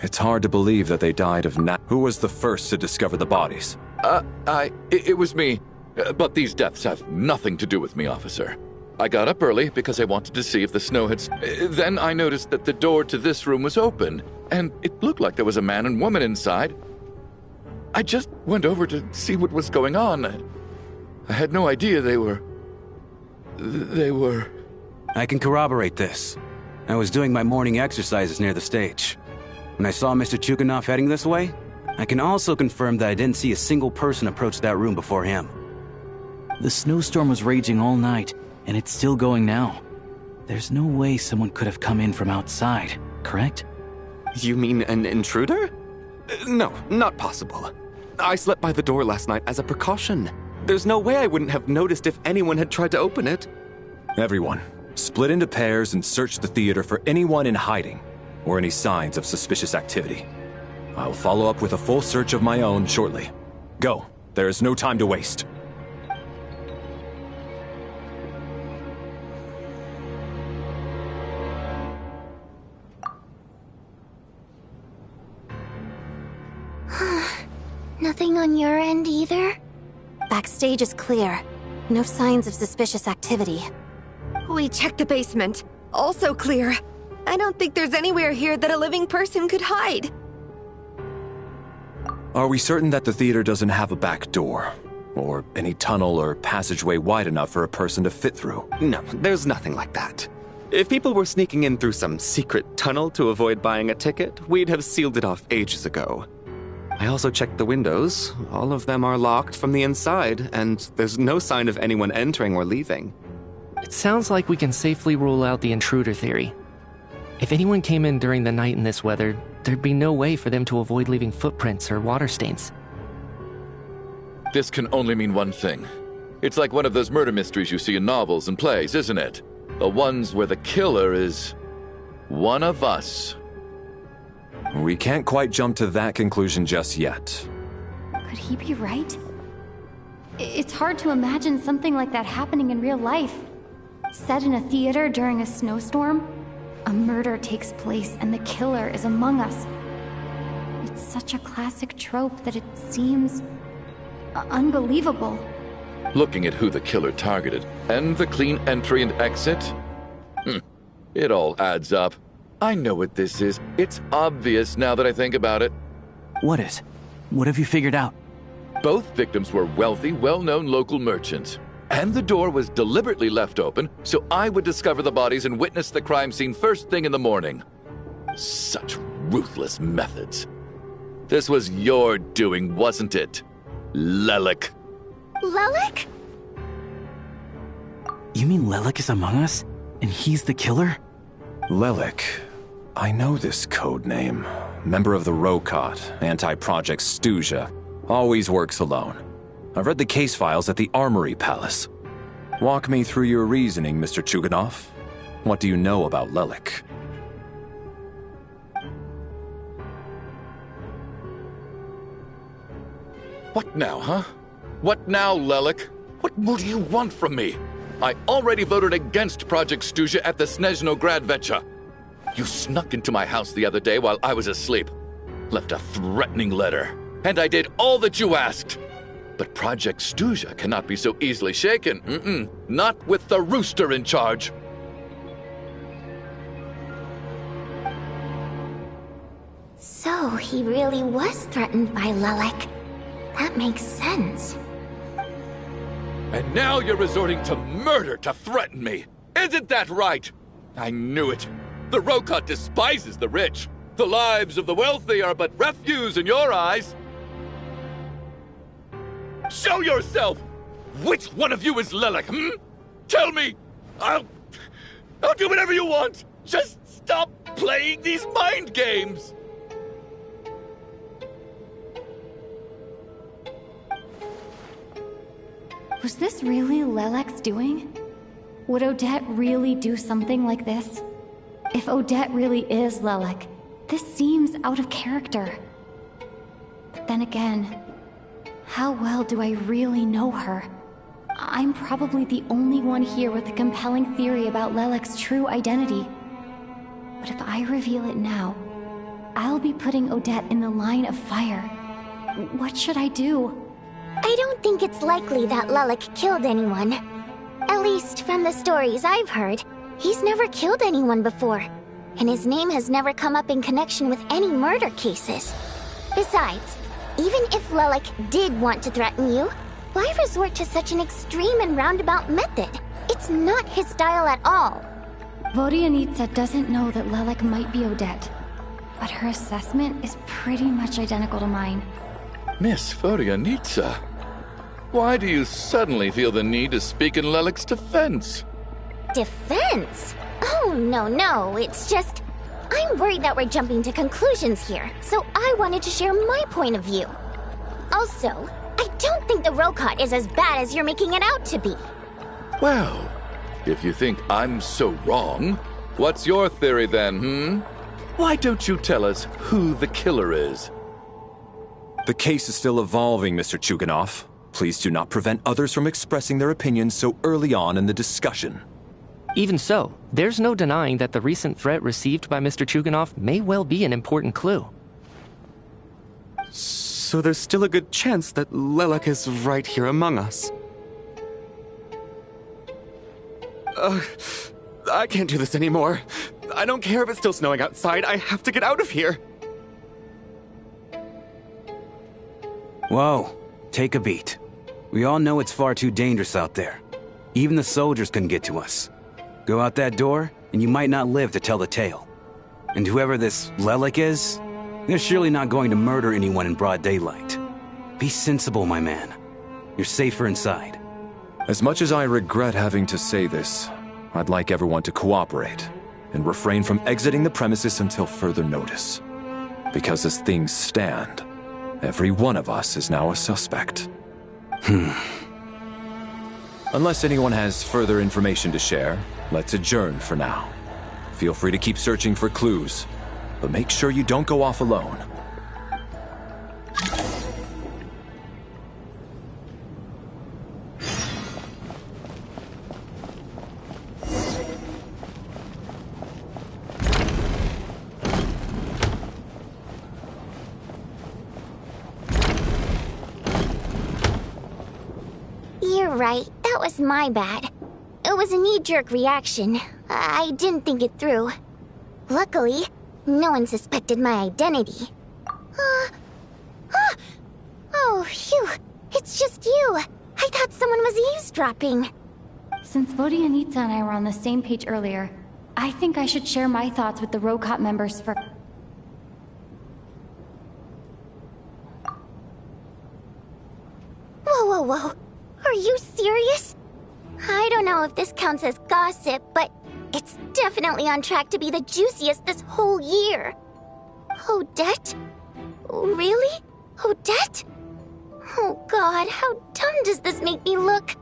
It's hard to believe that they died of Who was the first to discover the bodies? It was me. But these deaths have nothing to do with me, officer. I got up early because I wanted to see if the snow had... Then I noticed that the door to this room was open, and it looked like there was a man and woman inside. I just went over to see what was going on. I had no idea they were... I can corroborate this. I was doing my morning exercises near the stage. When I saw Mr. Chuganov heading this way, I can also confirm that I didn't see a single person approach that room before him. The snowstorm was raging all night, and it's still going now. There's no way someone could have come in from outside, correct? You mean an intruder? No, not possible. I slept by the door last night as a precaution. There's no way I wouldn't have noticed if anyone had tried to open it. Everyone, split into pairs and search the theater for anyone in hiding or any signs of suspicious activity. I'll follow up with a full search of my own shortly. Go. There is no time to waste. Nothing on your end either? Backstage is clear. No signs of suspicious activity. We checked the basement. Also clear. I don't think there's anywhere here that a living person could hide. Are we certain that the theater doesn't have a back door? Or any tunnel or passageway wide enough for a person to fit through? No, there's nothing like that. If people were sneaking in through some secret tunnel to avoid buying a ticket, we'd have sealed it off ages ago. I also checked the windows. All of them are locked from the inside, and there's no sign of anyone entering or leaving. It sounds like we can safely rule out the intruder theory. If anyone came in during the night in this weather, there'd be no way for them to avoid leaving footprints or water stains. This can only mean one thing. It's like one of those murder mysteries you see in novels and plays, isn't it? The ones where the killer is one of us. We can't quite jump to that conclusion just yet. Could he be right? It's hard to imagine something like that happening in real life. Set in a theater during a snowstorm, a murder takes place and the killer is among us. It's such a classic trope that it seems unbelievable. Looking at who the killer targeted and the clean entry and exit, it all adds up. I know what this is. It's obvious now that I think about it. What is? What have you figured out? Both victims were wealthy, well-known local merchants. And the door was deliberately left open so I would discover the bodies and witness the crime scene first thing in the morning. Such ruthless methods. This was your doing, wasn't it, Lelik? Lelik? You mean Lelik is among us? And he's the killer? Lelik. I know this code name. Member of the Rokot, anti-Project Stuja. Always works alone. I've read the case files at the Armory Palace. Walk me through your reasoning, Mr. Chuganov. What do you know about Lelik? What now, huh? What now, Lelik? What more do you want from me? I already voted against Project Stuja at the Snezhno Gradvecha. You snuck into my house the other day while I was asleep. Left a threatening letter. And I did all that you asked. But Project Stuja cannot be so easily shaken. Not with the rooster in charge. So he really was threatened by Lelik. That makes sense. And now you're resorting to murder to threaten me. Isn't that right? I knew it. The Rokot despises the rich. The lives of the wealthy are but refuse in your eyes. Show yourself! Which one of you is Lelik, Tell me! I'll do whatever you want! Just stop playing these mind games! Was this really Lelik's doing? Would Odette really do something like this? If Odette really is Lelik, this seems out of character. But then again, how well do I really know her? I'm probably the only one here with a compelling theory about Lelik's true identity. But if I reveal it now, I'll be putting Odette in the line of fire. What should I do? I don't think it's likely that Lelik killed anyone. At least from the stories I've heard, he's never killed anyone before, and his name has never come up in connection with any murder cases. Besides, even if Lelik did want to threaten you, why resort to such an extreme and roundabout method? It's not his style at all. Vodyanitsa doesn't know that Lelik might be Odette, but her assessment is pretty much identical to mine. Miss Vodyanitsa, why do you suddenly feel the need to speak in Lelik's defense? Defense? Oh, no, it's just... I'm worried that we're jumping to conclusions here, so I wanted to share my point of view. Also, I don't think the Rokot is as bad as you're making it out to be. Well, if you think I'm so wrong, what's your theory then, Why don't you tell us who the killer is? The case is still evolving, Mr. Chuganov. Please do not prevent others from expressing their opinions so early on in the discussion. Even so, there's no denying that the recent threat received by Mr. Chuganov may well be an important clue. So there's still a good chance that Lelik is right here among us. I can't do this anymore. I don't care if it's still snowing outside. I have to get out of here. Whoa, take a beat. We all know it's far too dangerous out there. Even the soldiers couldn't get to us. Go out that door, and you might not live to tell the tale. And whoever this Lelik is, they're surely not going to murder anyone in broad daylight. Be sensible, my man. You're safer inside. As much as I regret having to say this, I'd like everyone to cooperate and refrain from exiting the premises until further notice. Because as things stand, every one of us is now a suspect. Unless anyone has further information to share, let's adjourn for now. Feel free to keep searching for clues, but make sure you don't go off alone. You're right, that was my bad. It was a knee-jerk reaction. I didn't think it through. Luckily, no one suspected my identity. Oh, phew. It's just you. I thought someone was eavesdropping. Since Vodyanitsa and I were on the same page earlier, I think I should share my thoughts with the Rokot members for... Whoa. Are you serious? I don't know if this counts as gossip, but it's definitely on track to be the juiciest this whole year. Odette? Really? Odette? Oh god, how dumb does this make me look?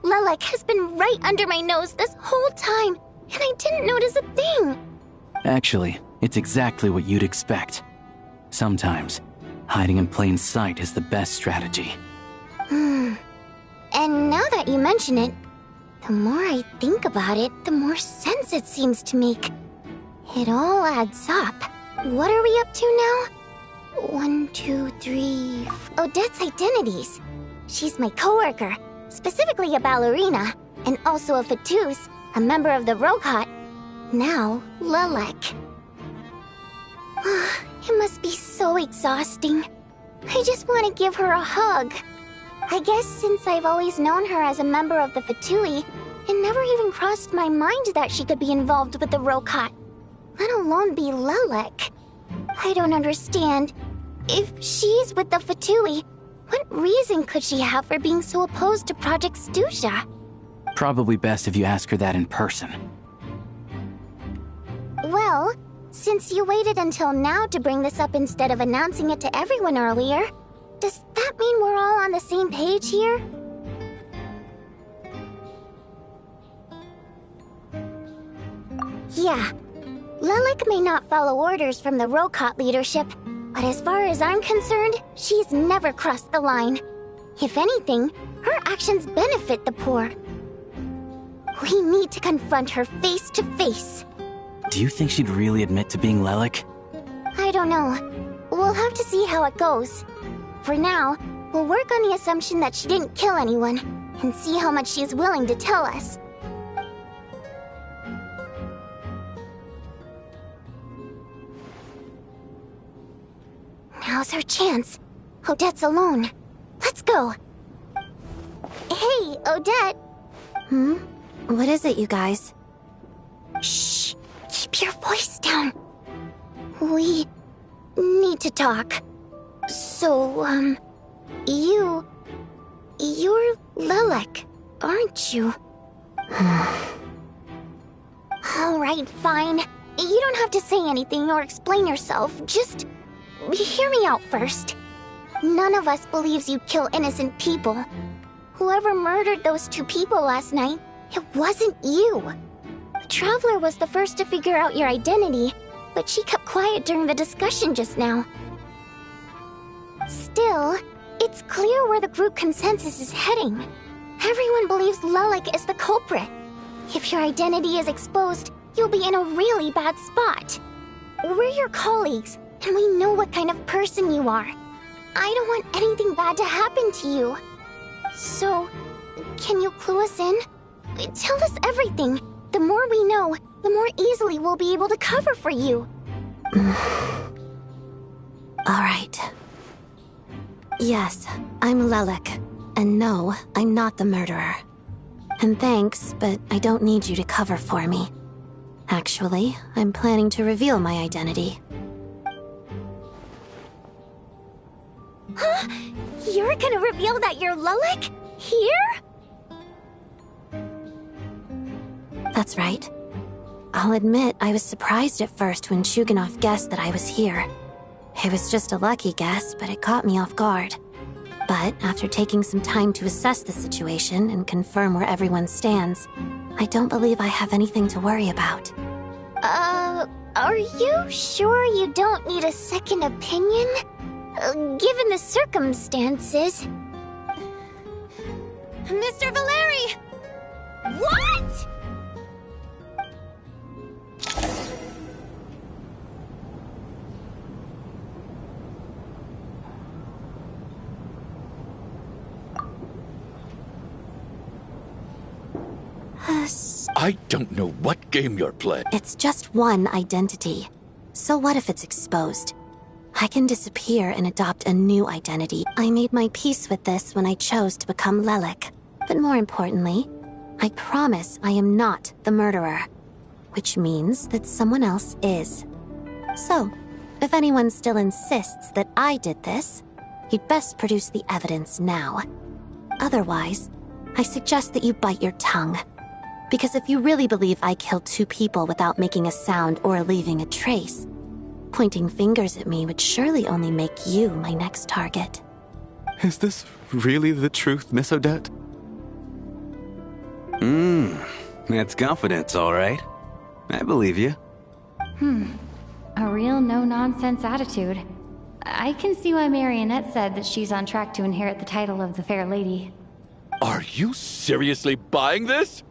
Lelik has been right under my nose this whole time, and I didn't notice a thing. Actually, it's exactly what you'd expect. Sometimes, hiding in plain sight is the best strategy. And now that you mention it, the more I think about it, the more sense it seems to make. It all adds up. What are we up to now? 1, 2, 3... Odette's identities. She's my coworker, specifically a ballerina, and also a Fatous, a member of the Rokot. Now, Lelik. It must be so exhausting. I just want to give her a hug. I guess since I've always known her as a member of the Fatui, it never even crossed my mind that she could be involved with the Rokot, let alone be Lelik. I don't understand. If she's with the Fatui, what reason could she have for being so opposed to Project Stusha? Probably best if you ask her that in person. Well, since you waited until now to bring this up instead of announcing it to everyone earlier, does that mean we're all on the same page here? Yeah. Lelik may not follow orders from the Rokot leadership, but as far as I'm concerned, she's never crossed the line. If anything, her actions benefit the poor. We need to confront her face to face. Do you think she'd really admit to being Lelik? I don't don't know. We'll have to see how it goes. For now, we'll work on the assumption that she didn't kill anyone, and see how much she's willing to tell us. Now's our chance. Odette's alone. Let's go. Hey, Odette. What is it, you guys? Shh. Keep your voice down. We need to talk. So, you're Lelek, aren't you? Alright, fine. You don't have to say anything or explain yourself. Just hear me out first. None of us believes you kill innocent people. Whoever murdered those 2 people last night, it wasn't you. The Traveler was the first to figure out your identity, but she kept quiet during the discussion just now. Still, it's clear where the group consensus is heading. Everyone believes Lelek is the culprit. If your identity is exposed, you'll be in a really bad spot. We're your colleagues, and we know what kind of person you are. I don't want anything bad to happen to you. So, can you clue us in? Tell us everything. The more we know, the more easily we'll be able to cover for you. Alright. Yes, I'm Lelek. And no, I'm not the murderer. And thanks, but I don't need you to cover for me. Actually, I'm planning to reveal my identity. Huh? You're gonna reveal that you're Lelek? Here? That's right. I'll admit I was surprised at first when Chuganov guessed that I was here. It was just a lucky guess, but it caught me off guard. But after taking some time to assess the situation and confirm where everyone stands, I don't believe I have anything to worry about. Are you sure you don't need a second opinion? Given the circumstances... Mr. Valeri! What?! I don't know what game you're playing. It's just one identity. So what if it's exposed? I can disappear and adopt a new identity. I made my peace with this when I chose to become Lelek. But more importantly, I promise I am not the murderer. Which means that someone else is. So, if anyone still insists that I did this, you'd best produce the evidence now. Otherwise, I suggest that you bite your tongue. Because if you really believe I killed 2 people without making a sound or leaving a trace, pointing fingers at me would surely only make you my next target. Is this really the truth, Miss Odette? That's confidence, all right. I believe you. A real no-nonsense attitude. I can see why Marionette said that she's on track to inherit the title of the Fair Lady. Are you seriously buying this?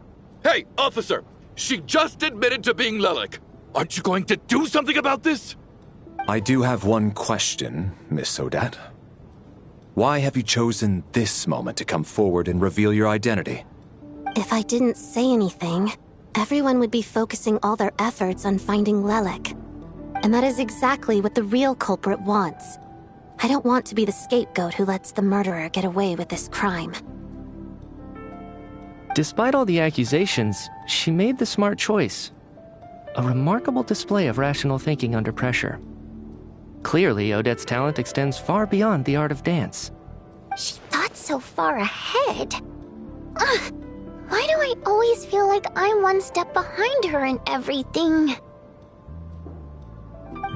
Hey, officer! She just admitted to being Lelek. Aren't you going to do something about this? I do have one question, Miss Odette. Why have you chosen this moment to come forward and reveal your identity? If I didn't say anything, everyone would be focusing all their efforts on finding Lelek. And that is exactly what the real culprit wants. I don't want to be the scapegoat who lets the murderer get away with this crime. Despite all the accusations, she made the smart choice. A remarkable display of rational thinking under pressure. Clearly, Odette's talent extends far beyond the art of dance. She thought so far ahead. Why do I always feel like I'm one step behind her in everything?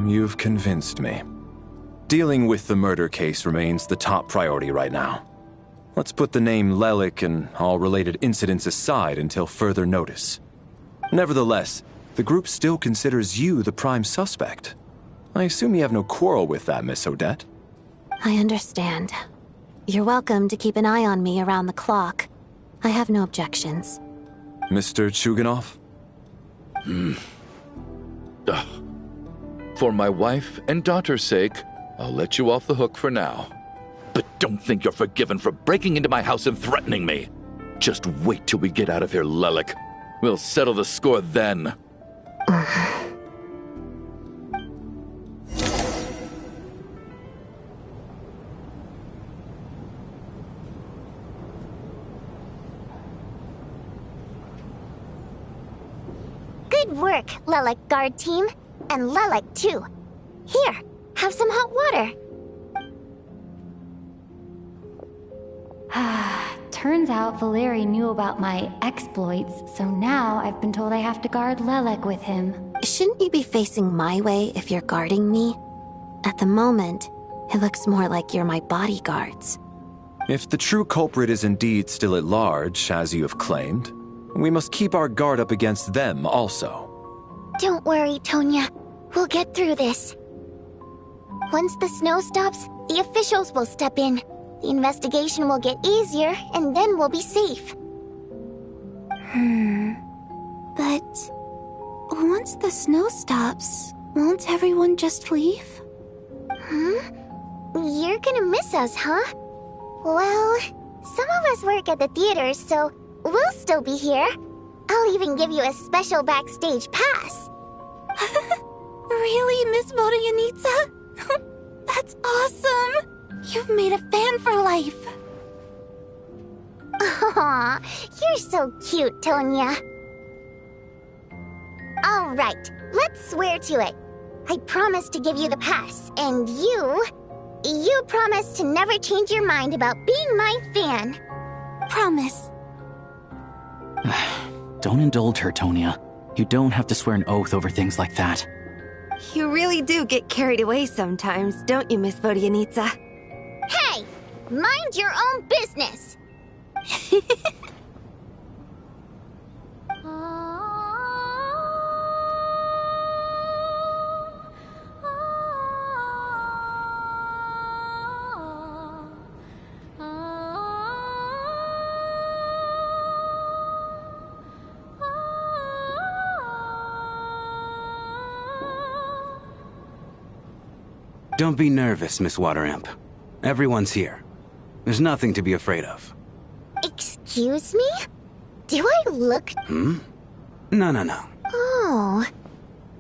You've convinced me. Dealing with the murder case remains the top priority right now. Let's put the name Lelek and all related incidents aside until further notice. Nevertheless, the group still considers you the prime suspect. I assume you have no quarrel with that, Miss Odette? I understand. You're welcome to keep an eye on me around the clock. I have no objections. Mr. Chuganov? For my wife and daughter's sake, I'll let you off the hook for now. But don't think you're forgiven for breaking into my house and threatening me. Just wait till we get out of here, Lelik. We'll settle the score then. Good work, Lelik guard team. And Lelik, too. Here, have some hot water. Turns out Valeri knew about my exploits, so now I've been told I have to guard Lelik with him. Shouldn't you be facing my way if you're guarding me? At the moment, it looks more like you're my bodyguards. If the true culprit is indeed still at large, as you have claimed, we must keep our guard up against them also. Don't worry, Tonya. We'll get through this. Once the snow stops, the officials will step in. The investigation will get easier, and then we'll be safe. But once the snow stops, won't everyone just leave? You're gonna miss us, huh? Well, some of us work at the theaters, so we'll still be here. I'll even give you a special backstage pass. Really, Miss Vodyanitsa? That's awesome! You've made a fan for life. Aw, you're so cute, Tonya. All right, let's swear to it. I promise to give you the pass, and you promise to never change your mind about being my fan. Promise. Don't indulge her, Tonya. You don't have to swear an oath over things like that. You really do get carried away sometimes, don't you, Miss Vodyanitsa? Hey! Mind your own business! Don't be nervous, Miss Water Imp. Everyone's here. There's nothing to be afraid of. Excuse me? Do I look... No. Oh.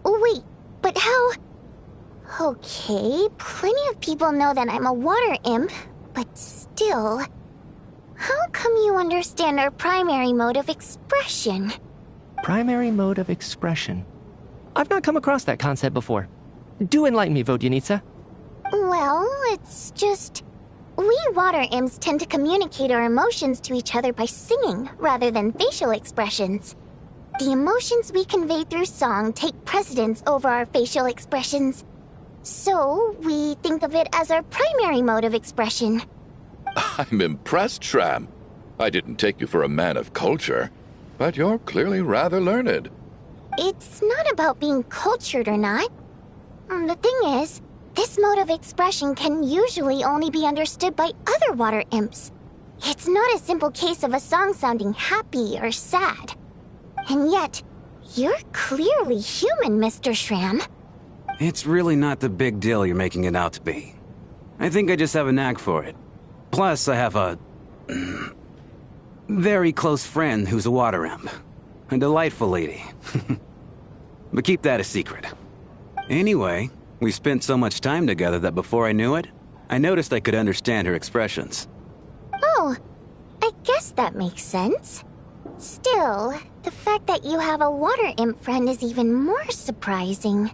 Wait, but how... Okay, plenty of people know that I'm a water imp, but still... How come you understand our primary mode of expression? Primary mode of expression? I've not come across that concept before. Do enlighten me, Vodyanitsa. Well, it's just... We water imps tend to communicate our emotions to each other by singing, rather than facial expressions. The emotions we convey through song take precedence over our facial expressions. So, we think of it as our primary mode of expression. I'm impressed, Shram. I didn't take you for a man of culture, but you're clearly rather learned. It's not about being cultured or not. The thing is, this mode of expression can usually only be understood by other water imps. It's not a simple case of a song sounding happy or sad. And yet, you're clearly human, Mr. Shram. It's really not the big deal you're making it out to be. I think I just have a knack for it. Plus, I have a... very close friend who's a water imp. A delightful lady. But keep that a secret. Anyway, we spent so much time together that before I knew it, I noticed I could understand her expressions. Oh, I guess that makes sense. Still, the fact that you have a water imp friend is even more surprising.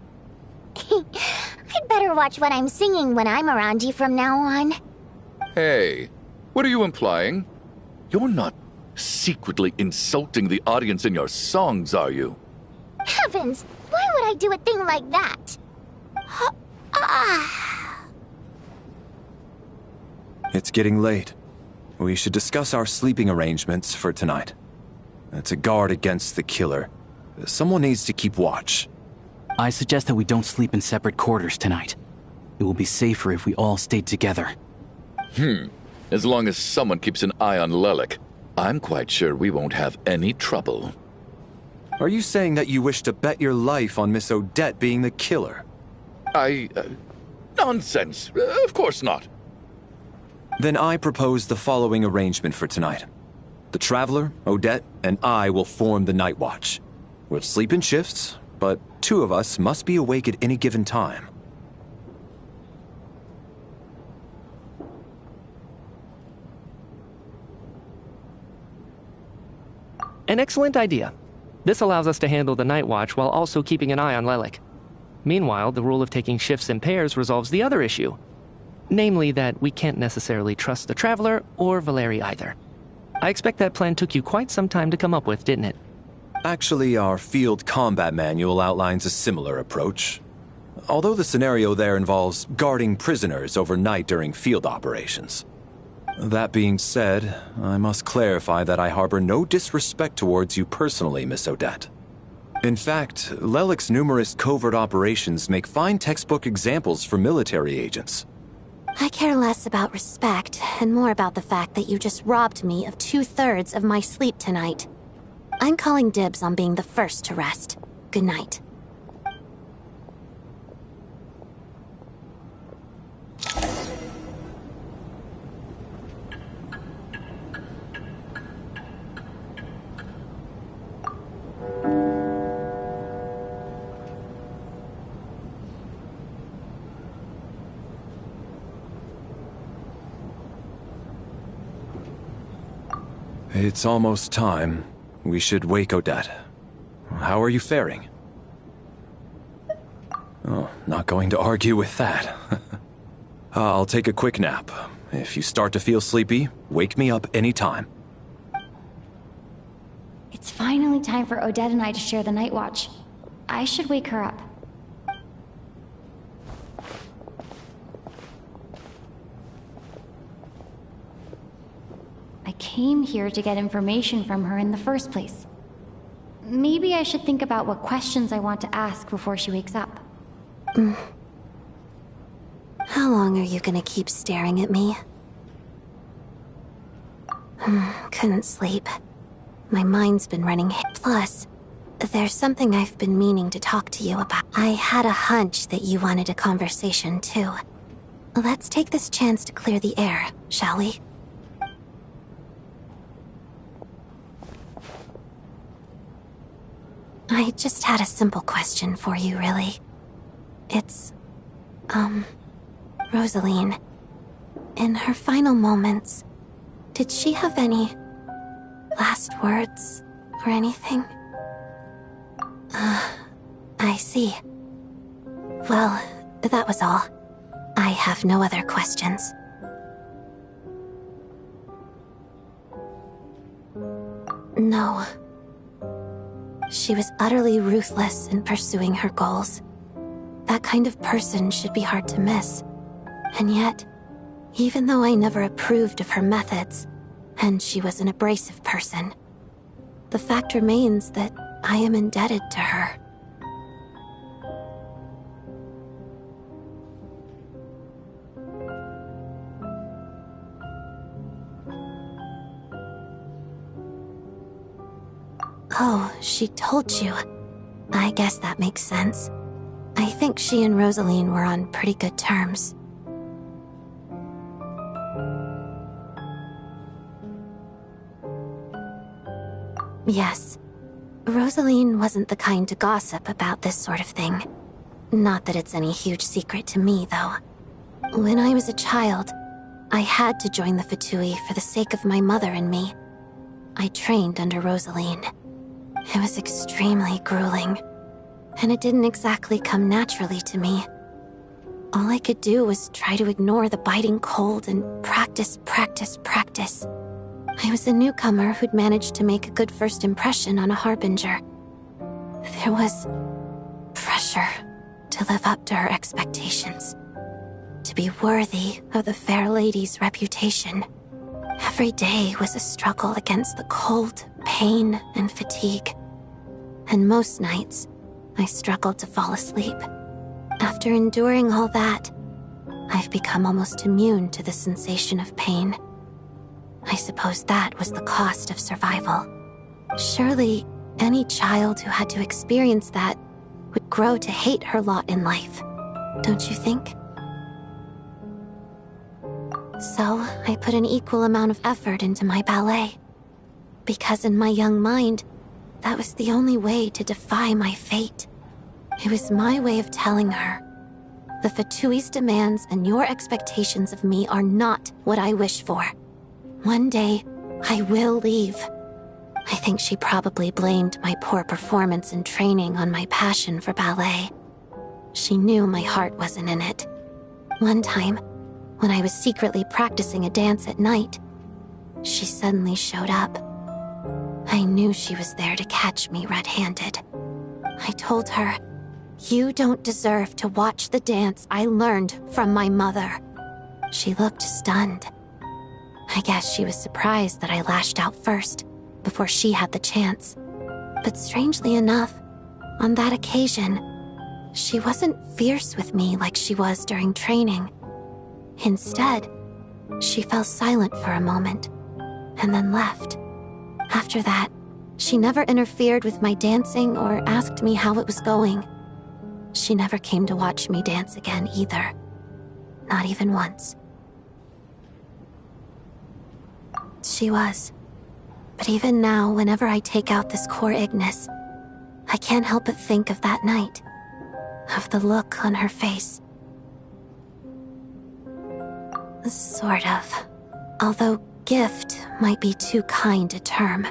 I'd better watch what I'm singing when I'm around you from now on. Hey, what are you implying? You're not secretly insulting the audience in your songs, are you? Heavens, why would I do a thing like that? It's getting late. We should discuss our sleeping arrangements for tonight. To guard against the killer, someone needs to keep watch. I suggest that we don't sleep in separate quarters tonight. It will be safer if we all stay together. As long as someone keeps an eye on Lelik, I'm quite sure we won't have any trouble. Are you saying that you wish to bet your life on Miss Odette being the killer? Nonsense. Of course not. Then I propose the following arrangement for tonight. The Traveler, Odette, and I will form the Night Watch. We'll sleep in shifts, but 2 of us must be awake at any given time. An excellent idea. This allows us to handle the Night Watch while also keeping an eye on Lelik. Meanwhile, the rule of taking shifts in pairs resolves the other issue. Namely that we can't necessarily trust the Traveler or Valeri either. I expect that plan took you quite some time to come up with, didn't it? Actually, our field combat manual outlines a similar approach. Although the scenario there involves guarding prisoners overnight during field operations. That being said, I must clarify that I harbor no disrespect towards you personally, Miss Odette. In fact, Lelik's numerous covert operations make fine textbook examples for military agents. I care less about respect and more about the fact that you just robbed me of 2/3 of my sleep tonight. I'm calling dibs on being the first to rest. Good night. It's almost time. We should wake Odette. How are you faring? Oh, not going to argue with that. I'll take a quick nap. If you start to feel sleepy, wake me up anytime. It's finally time for Odette and I to share the Night Watch. I should wake her up. I came here to get information from her in the first place. Maybe I should think about what questions I want to ask before she wakes up. How long are you gonna keep staring at me? Couldn't sleep. My mind's been running. Plus, there's something I've been meaning to talk to you about. I had a hunch that you wanted a conversation too. Let's take this chance to clear the air, shall we? I just had a simple question for you, really. It's, Rosaline. In her final moments, did she have any last words or anything? I see. Well, that was all. I have no other questions. No. She was utterly ruthless in pursuing her goals. That kind of person should be hard to miss. And yet, even though I never approved of her methods, and she was an abrasive person, the fact remains that I am indebted to her. Oh, she told you. I guess that makes sense. I think she and Rosaline were on pretty good terms. Yes. Rosaline wasn't the kind to gossip about this sort of thing. Not that it's any huge secret to me, though. When I was a child, I had to join the Fatui for the sake of my mother and me. I trained under Rosaline. It was extremely grueling, and it didn't exactly come naturally to me. All I could do was try to ignore the biting cold and practice. I was a newcomer who'd managed to make a good first impression on a harbinger. There was pressure to live up to her expectations, to be worthy of the fair lady's reputation. Every day was a struggle against the cold, pain, and fatigue. And most nights, I struggled to fall asleep. After enduring all that, I've become almost immune to the sensation of pain. I suppose that was the cost of survival. Surely, any child who had to experience that would grow to hate her lot in life, don't you think? So, I put an equal amount of effort into my ballet. Because in my young mind, that was the only way to defy my fate. It was my way of telling her, the Fatui's demands and your expectations of me are not what I wish for. One day, I will leave. I think she probably blamed my poor performance in training on my passion for ballet. She knew my heart wasn't in it. One time, when I was secretly practicing a dance at night, she suddenly showed up. I knew she was there to catch me red-handed. I told her, "You don't deserve to watch the dance I learned from my mother." She looked stunned. I guess she was surprised that I lashed out first, before she had the chance. But strangely enough, on that occasion, she wasn't fierce with me like she was during training. Instead, she fell silent for a moment, and then left. After that, she never interfered with my dancing or asked me how it was going. She never came to watch me dance again either. Not even once. She was. But even now, whenever I take out this core Ignis, I can't help but think of that night. Of the look on her face. Sort of. Although gift might be too kind a term.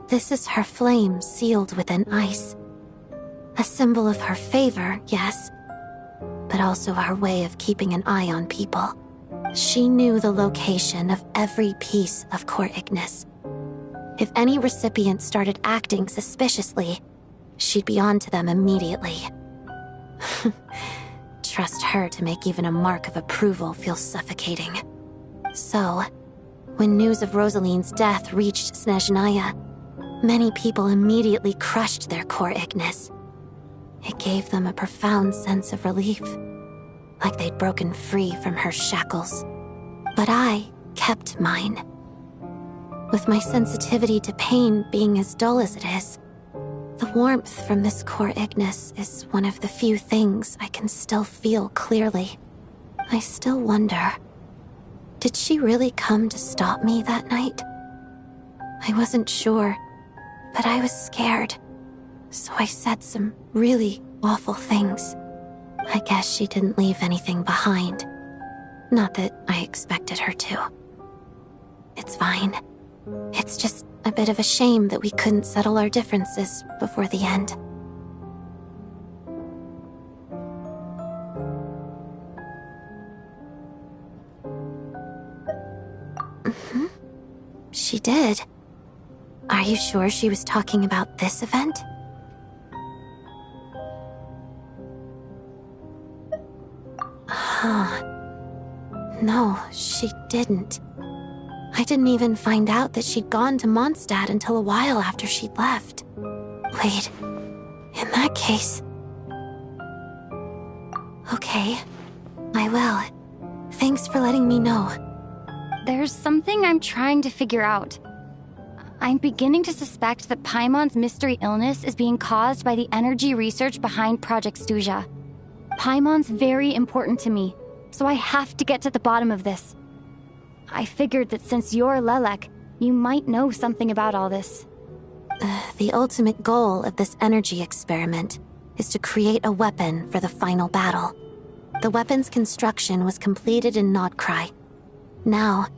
This is her flame sealed within ice. A symbol of her favor, yes, but also our way of keeping an eye on people. She knew the location of every piece of core Ignis. If any recipient started acting suspiciously, she'd be on to them immediately. Trust her to make even a mark of approval feel suffocating. So, when news of Rosaline's death reached Snezhnaya, many people immediately crushed their core Ignis. It gave them a profound sense of relief, like they'd broken free from her shackles. But I kept mine. With my sensitivity to pain being as dull as it is, the warmth from this core Ignis is one of the few things I can still feel clearly. I still wonder, did she really come to stop me that night? I wasn't sure, but I was scared, so I said some really awful things. I guess she didn't leave anything behind. Not that I expected her to. It's fine. It's just a bit of a shame that we couldn't settle our differences before the end. She did. Are you sure she was talking about this event? Huh. No, she didn't. I didn't even find out that she'd gone to Mondstadt until a while after she'd left. Wait, in that case... Okay, I will. Thanks for letting me know. There's something I'm trying to figure out. I'm beginning to suspect that Paimon's mystery illness is being caused by the energy research behind Project Stuja. Paimon's very important to me, so I have to get to the bottom of this. I figured that since you're Lelek, you might know something about all this. The ultimate goal of this energy experiment is to create a weapon for the final battle. The weapon's construction was completed in Nodkrai. Now,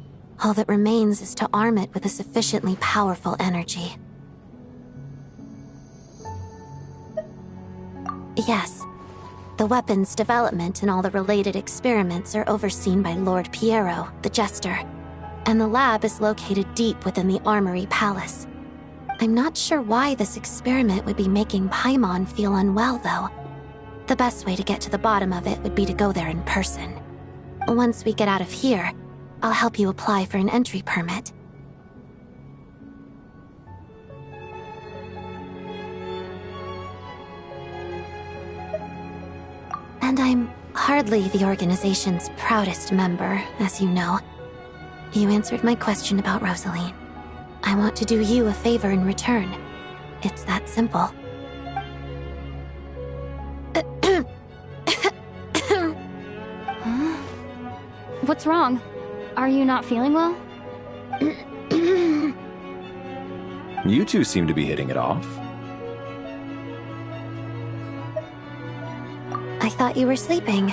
all that remains is to arm it with a sufficiently powerful energy. Yes, the weapon's development and all the related experiments are overseen by Lord Piero, the Jester, and the lab is located deep within the Armory Palace. I'm not sure why this experiment would be making Paimon feel unwell, though. The best way to get to the bottom of it would be to go there in person. Once we get out of here, I'll help you apply for an entry permit. And I'm hardly the organization's proudest member, as you know. You answered my question about Rosaline. I want to do you a favor in return. It's that simple. What's wrong? Are you not feeling well? You two seem to be hitting it off. I thought you were sleeping.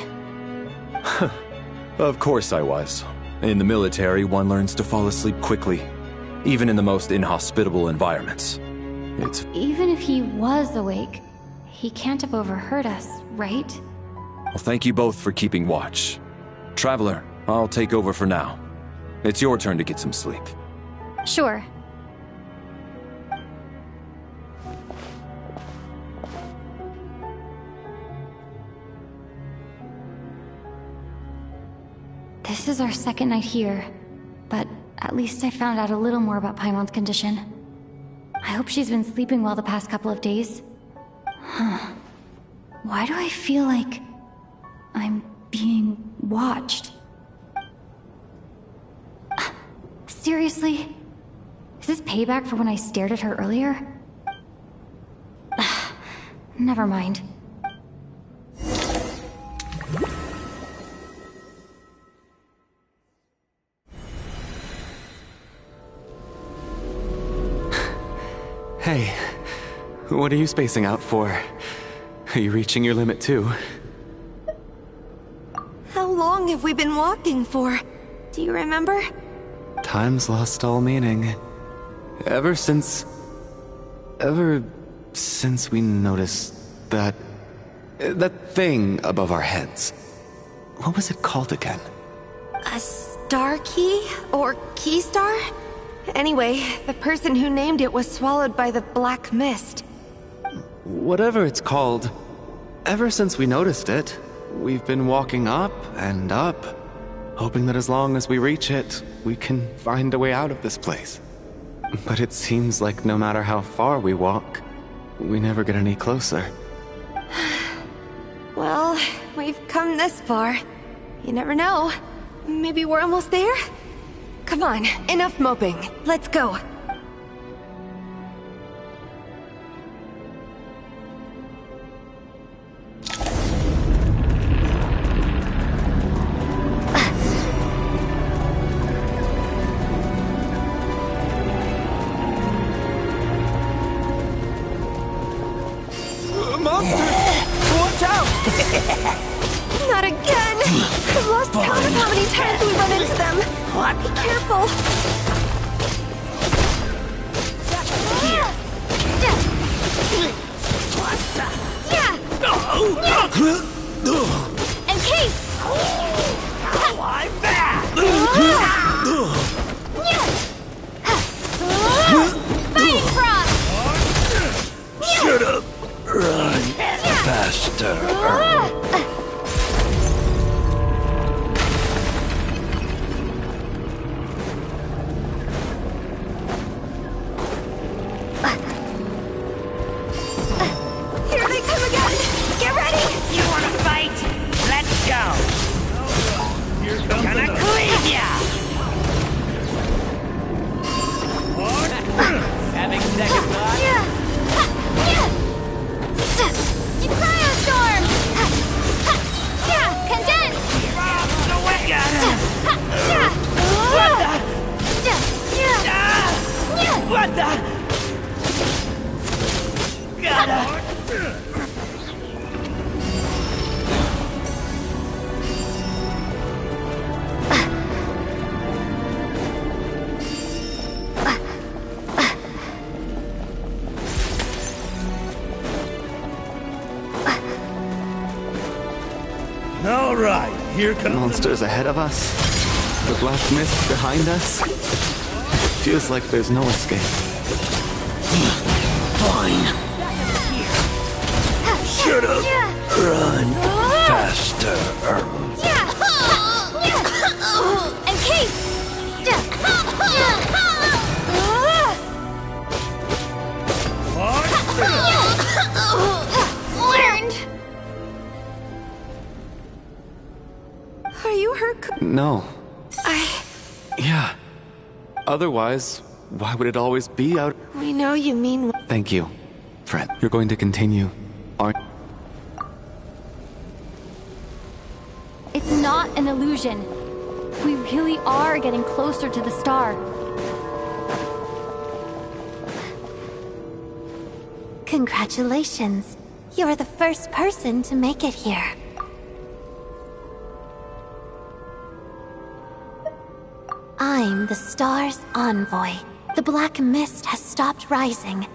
Of course I was. In the military, one learns to fall asleep quickly, even in the most inhospitable environments. Even if he was awake, he can't have overheard us, right? Well, thank you both for keeping watch. Traveler, I'll take over for now. It's your turn to get some sleep. Sure. This is our second night here, but at least I found out a little more about Paimon's condition. I hope she's been sleeping well the past couple of days. Huh. Why do I feel like I'm being watched? Seriously? Is this payback for when I stared at her earlier? Never mind. Hey, what are you spacing out for? Are you reaching your limit too? How long have we been walking for? Do you remember? Time's lost all meaning. Ever since we noticed that thing above our heads. What was it called again? A star key? Or key star? Anyway, the person who named it was swallowed by the black mist. Whatever it's called, ever since we noticed it, we've been walking up and up, hoping that as long as we reach it, we can find a way out of this place. But it seems like no matter how far we walk, we never get any closer. Well, we've come this far. You never know. Maybe we're almost there? Come on, enough moping. Let's go. Not again! I've lost count of how many times we run into them! What? Be careful! Here! Encase! Oh, I'm back! Fighting Frog! Shut up! Run faster! Here they come again! Get ready! You wanna fight? Let's go! Gonna clean ya! Having second thought? Cryostorm! Condense! What the? Gotta... All right, here comes monsters ahead of us. The black mist behind us. Feels like there's no escape. Fine. Shut up. Run faster. Encase! Learned! Are you hurt? No. Yeah. Otherwise, why would it always be out? We know you mean... Thank you, friend. You're going to continue, aren't... It's not an illusion. We really are getting closer to the star. Congratulations. You're the first person to make it here. I'm the star's envoy. The black mist has stopped rising.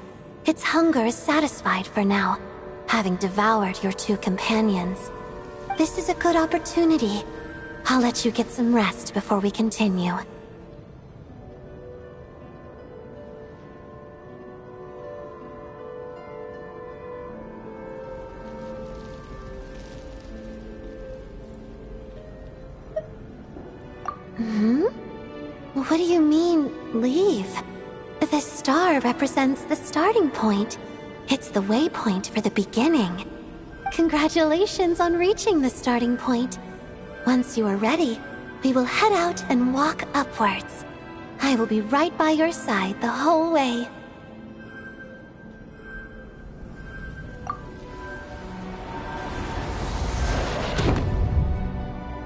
Its hunger is satisfied for now, having devoured your two companions. This is a good opportunity. I'll let you get some rest before we continue. What do you mean, leave? The star represents the starting point. It's the waypoint for the beginning. Congratulations on reaching the starting point. Once you are ready, we will head out and walk upwards. I will be right by your side the whole way.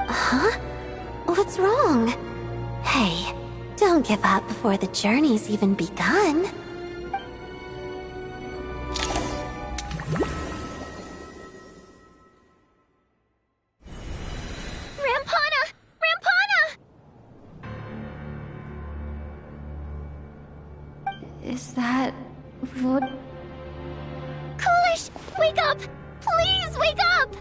Huh? What's wrong? Hey, don't give up before the journey's even begun. Is that... what... Coolish! Wake up! Please wake up!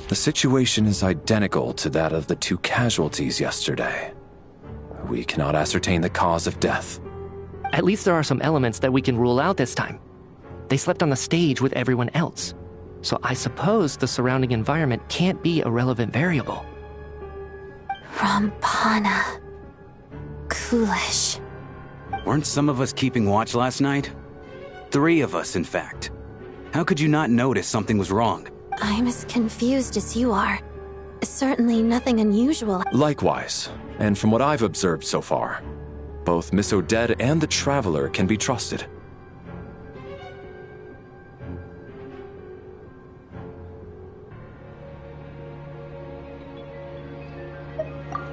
The situation is identical to that of the two casualties yesterday. We cannot ascertain the cause of death. At least there are some elements that we can rule out this time. They slept on the stage with everyone else, so I suppose the surrounding environment can't be a relevant variable. Rampana. Coolish. Weren't some of us keeping watch last night? 3 of us, in fact. How could you not notice something was wrong? I'm as confused as you are. Certainly nothing unusual. Likewise, and from what I've observed so far, both Miss Odette and the Traveler can be trusted.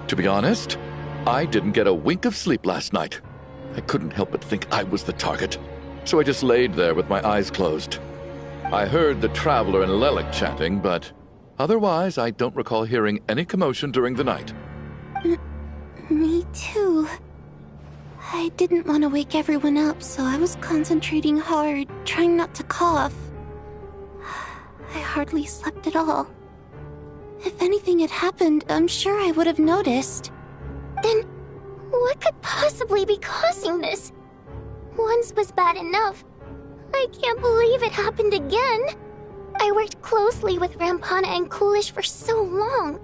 To be honest, I didn't get a wink of sleep last night. I couldn't help but think I was the target, so I just laid there with my eyes closed. I heard the Traveler and Lelik chanting, but otherwise I don't recall hearing any commotion during the night. Me too. I didn't want to wake everyone up, so I was concentrating hard, trying not to cough. I hardly slept at all. If anything had happened, I'm sure I would have noticed. Then, what could possibly be causing this? Once was bad enough. I can't believe it happened again. I worked closely with Rampana and Coolish for so long.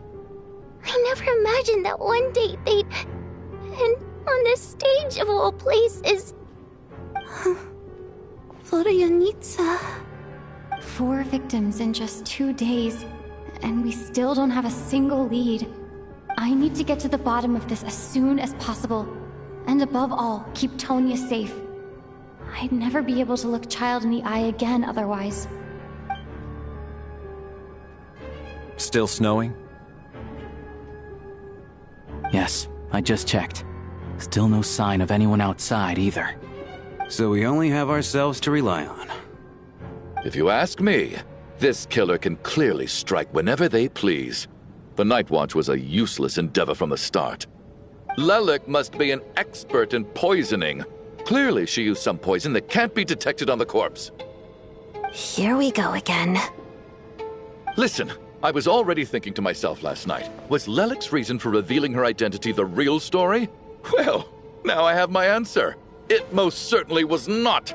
I never imagined that one day they'd... And on this stage of all places... Vodianitsa. 4 victims in just 2 days, and we still don't have a single lead. I need to get to the bottom of this as soon as possible. And above all, keep Tonya safe. I'd never be able to look Child in the eye again otherwise. Still snowing? Yes, I just checked. Still no sign of anyone outside either. So we only have ourselves to rely on. If you ask me, this killer can clearly strike whenever they please. The Night Watch was a useless endeavor from the start. Lelik must be an expert in poisoning. Clearly she used some poison that can't be detected on the corpse. Here we go again. Listen, I was already thinking to myself last night, was Lelik's reason for revealing her identity the real story? Well, now I have my answer. It most certainly was not.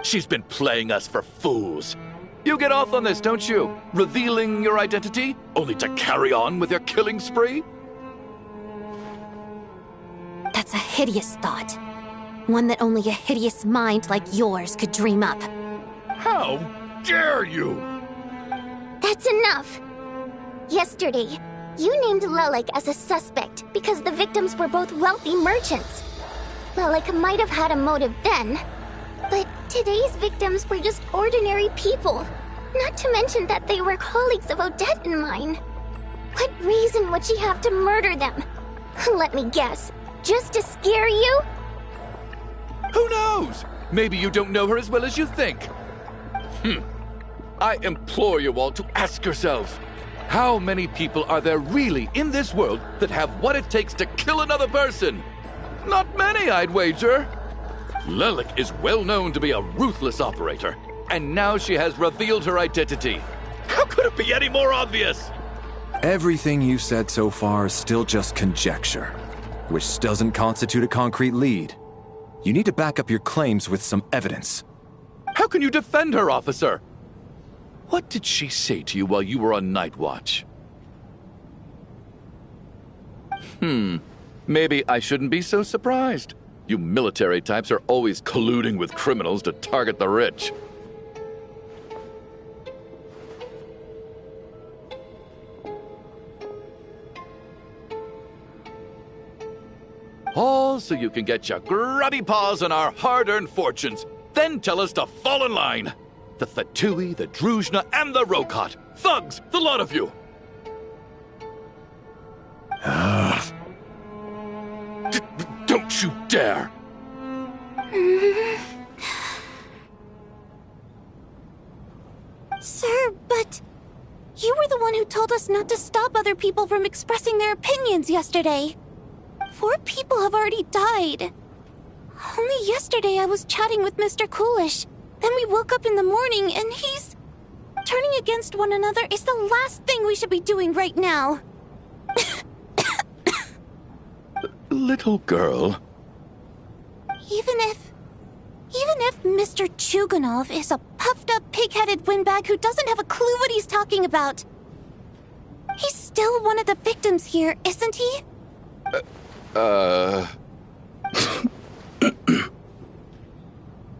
She's been playing us for fools. You get off on this, don't you? Revealing your identity, only to carry on with your killing spree? That's a hideous thought. One that only a hideous mind like yours could dream up. How dare you? That's enough! Yesterday, You named Lelik as a suspect because the victims were both wealthy merchants. Lelik might have had a motive then, but today's victims were just ordinary people. Not to mention that they were colleagues of Odette and mine. What reason would she have to murder them? Let me guess, just to scare you? Who knows? Maybe you don't know her as well as you think. I implore you all to ask yourselves, how many people are there really in this world that have what it takes to kill another person? Not many, I'd wager. Lelik is well known to be a ruthless operator, and now she has revealed her identity. How could it be any more obvious? Everything you said so far is still just conjecture, which doesn't constitute a concrete lead. You need to back up your claims with some evidence. How can you defend her, officer? What did she say to you while you were on night watch? Maybe I shouldn't be so surprised. You military types are always colluding with criminals to target the rich. All so you can get your grubby paws on our hard-earned fortunes, then tell us to fall in line. The Fatui, the Druzhna, and the Rokot. Thugs, the lot of you! Don't you dare! Sir, but... you were the one who told us not to stop other people from expressing their opinions yesterday. 4 people have already died. Only yesterday I was chatting with Mr. Coolish. Then we woke up in the morning and he's... turning against one another is the last thing we should be doing right now. Little girl. Even if Mr. Chuganov is a puffed-up, pig-headed windbag who doesn't have a clue what he's talking about, he's still one of the victims here, isn't he?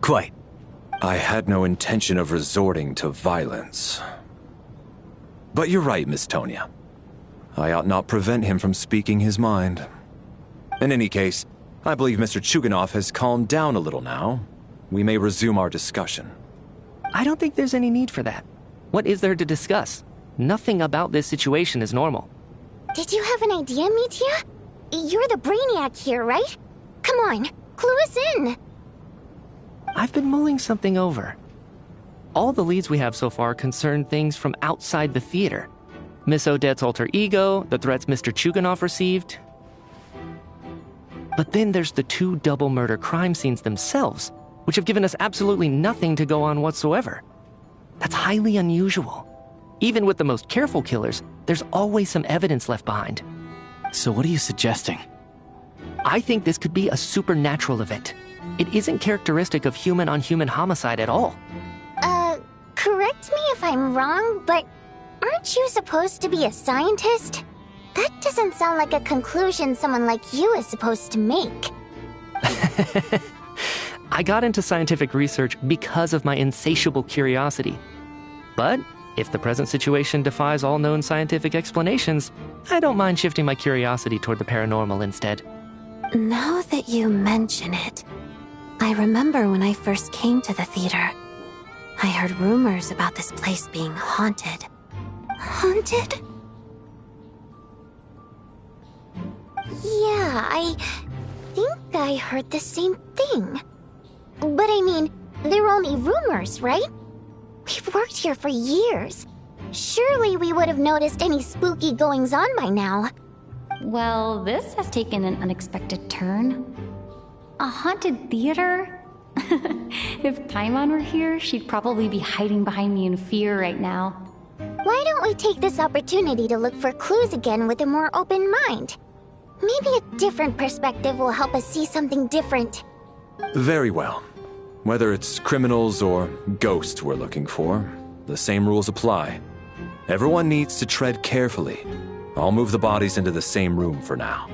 Quite. I had no intention of resorting to violence. But you're right, Miss Tonia. I ought not prevent him from speaking his mind. In any case, I believe Mr. Chuganov has calmed down a little now. We may resume our discussion. I don't think there's any need for that. What is there to discuss? Nothing about this situation is normal. Did you have an idea, Mitya? You're the brainiac here, right? Come on, clue us in! I've been mulling something over. All the leads we have so far concern things from outside the theater. Miss Odette's alter ego, the threats Mr. Chuganov received. But then there's the 2 double murder crime scenes themselves, which have given us absolutely nothing to go on whatsoever. That's highly unusual. Even with the most careful killers, there's always some evidence left behind. So what are you suggesting? I think this could be a supernatural event. It isn't characteristic of human-on-human homicide at all. Correct me if I'm wrong, but aren't you supposed to be a scientist? That doesn't sound like a conclusion someone like you is supposed to make. I got into scientific research because of my insatiable curiosity. But if the present situation defies all known scientific explanations, I don't mind shifting my curiosity toward the paranormal instead. Now that you mention it, I remember when I first came to the theater. I heard rumors about this place being haunted. Haunted? Yeah, I think I heard the same thing. But I mean, they're only rumors, right? We've worked here for years. Surely we would have noticed any spooky goings-on by now. Well, this has taken an unexpected turn. A haunted theater? If Paimon were here, she'd probably be hiding behind me in fear right now. Why don't we take this opportunity to look for clues again with a more open mind? Maybe a different perspective will help us see something different. Very well. Whether it's criminals or ghosts we're looking for, the same rules apply. Everyone needs to tread carefully. I'll move the bodies into the same room for now.